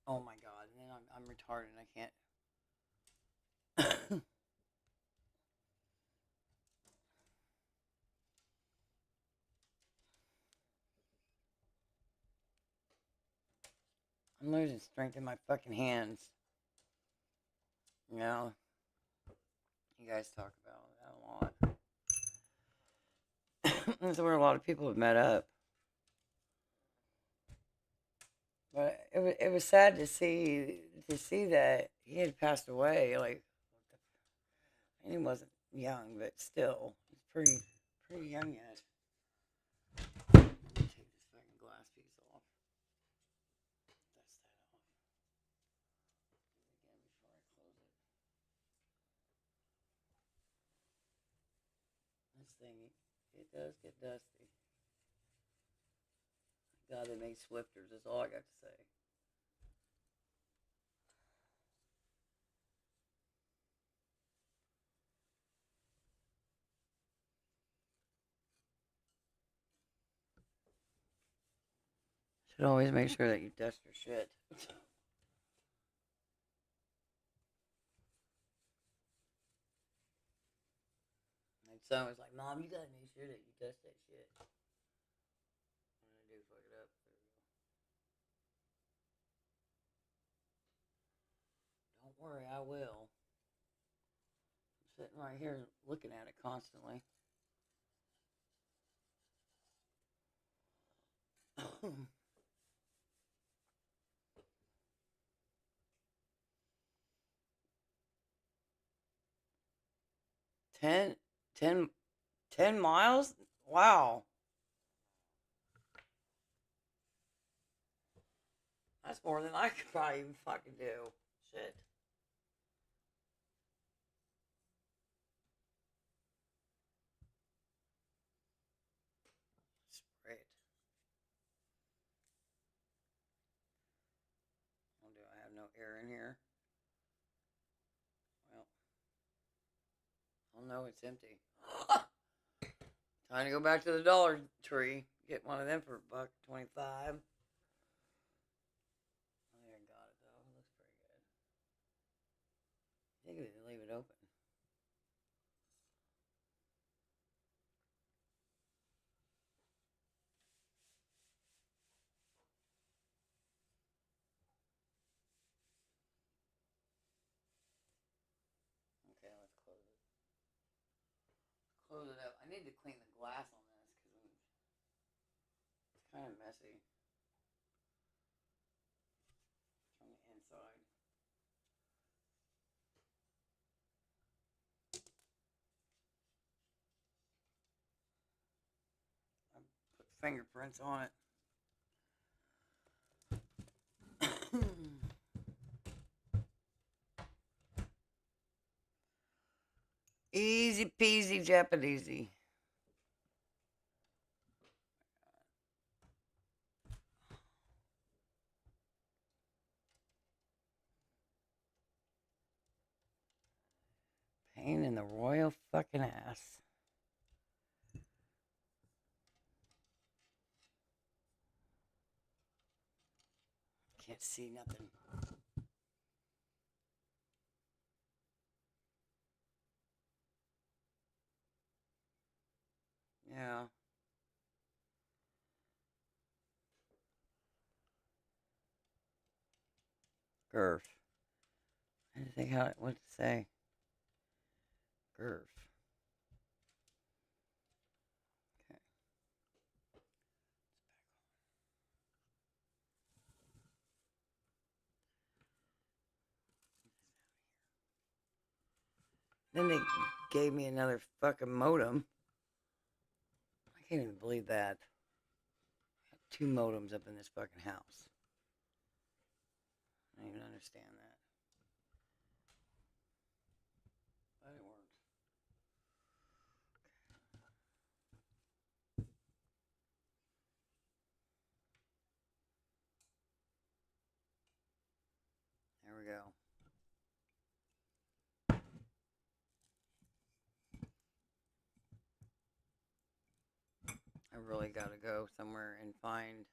Oh my God. And then I'm retarded and I can't. I'm losing strength in my fucking hands. You know? You guys talk about that a lot. That's where a lot of people have met up. But it was sad to see that he had passed away. Like, and he wasn't young, but still, he's pretty young yet. Let me take this fucking glass piece off. Dust that off. Do it again before I close it. This thing, it does get dusty. God, they make Swifters. That's all I got to say. Should always make sure that you dust your shit. My son was like, Mom, you gotta make sure that you dust that shit. What did I do? Fuck it up. There we go. Don't worry, I will. I'm sitting right here looking at it constantly. 10 miles? Wow. That's more than I could probably even fucking do. Shit. Spray it. Well, do I have no air in here? Well, I'll know it's empty. Time to go back to the Dollar Tree. Get one of them for $1.25. I think I got it though. It looks pretty good. I think we can leave it open. Okay, let's close it. Close it up. I need to clean the glass on this because it's kind of messy from the inside. fingerprints on it. Easy peasy Japanesey. Pain in the royal fucking ass. Can't see nothing. Yeah. Gerf. I didn't think how what to say. Gerf. Okay. Then they gave me another fucking modem. I can't even believe that. I have 2 modems up in this fucking house. I don't even understand that. But it worked. There we go. I really gotta go somewhere and find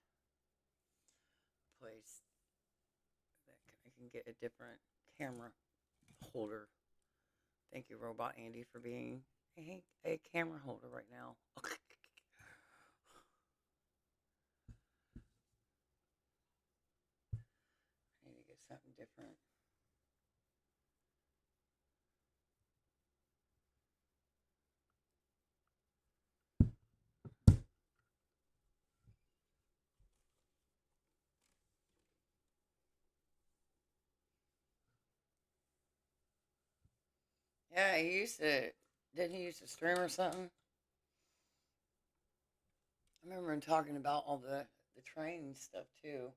a place that I can get a different camera holder. Thank you, Robot Andy, for being a camera holder right now. I need to get something different. Yeah, didn't he used to stream or something? I remember him talking about all the train stuff too.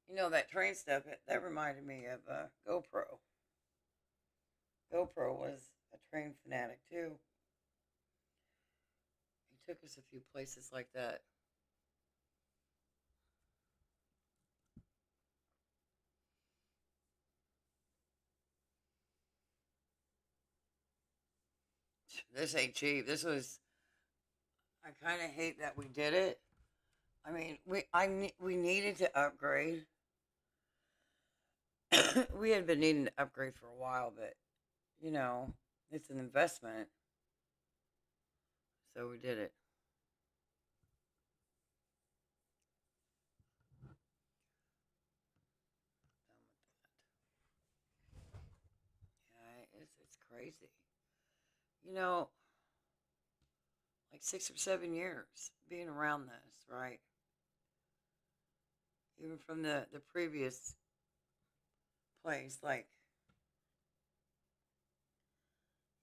You know, that train stuff, that reminded me of GoPro. GoPro was a train fanatic too. He took us a few places like that. This ain't cheap. I kind of hate that we did it. I mean, we needed to upgrade. We had been needing to upgrade for a while, but you know, it's an investment, so we did it. Done with that. Yeah, it's crazy. You know, like 6 or 7 years being around this, right? Even from the previous place, like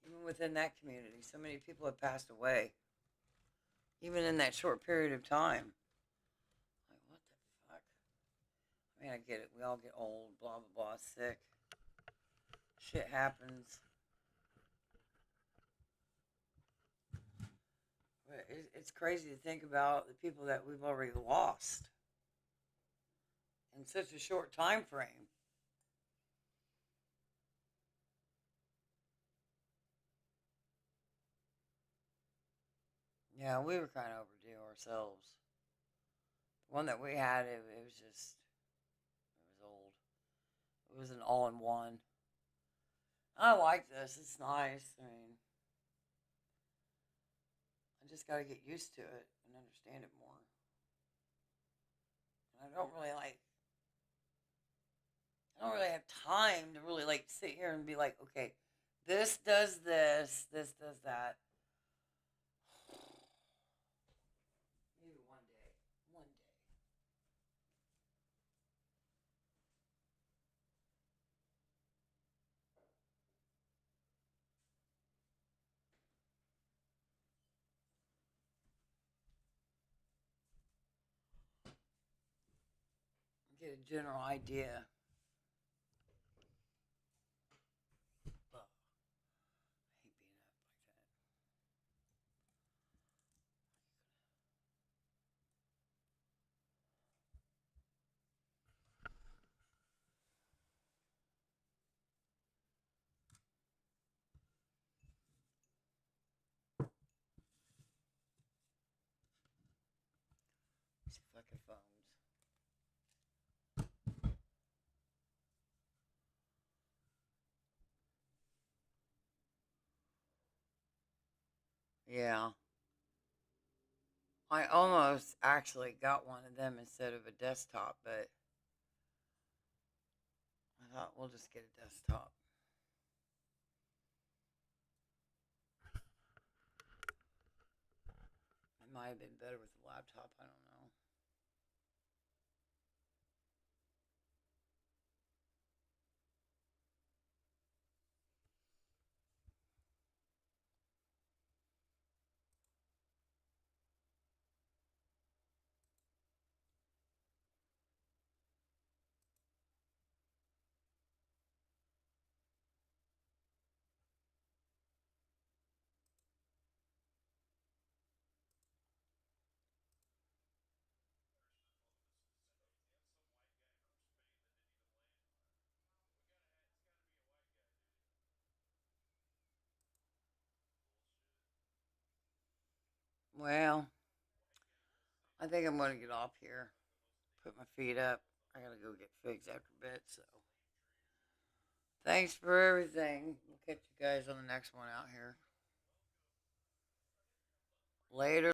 even within that community, so many people have passed away, even in that short period of time. Like, what the fuck? I mean, I get it. We all get old, blah, blah, blah, sick. Shit happens. But it's crazy to think about the people that we've already lost in such a short time frame. Yeah, we were kind of overdue ourselves. The one that we had, it was just, it was old. It was an all-in-one. I like this. It's nice. I mean, I just got to get used to it and understand it more. And I don't really have time to really like sit here and be like, okay, this does this, this does that. Maybe one day. One day. get a general idea. Ugh. I hate being up like that. These fucking phones. Yeah. I almost actually got one of them instead of a desktop, but I thought we'll just get a desktop. It might have been better with a laptop, I don't know. Well, I think I'm going to get off here. Put my feet up. I got to go get figs after bed, so. Thanks for everything. We'll catch you guys on the next one out here. Later.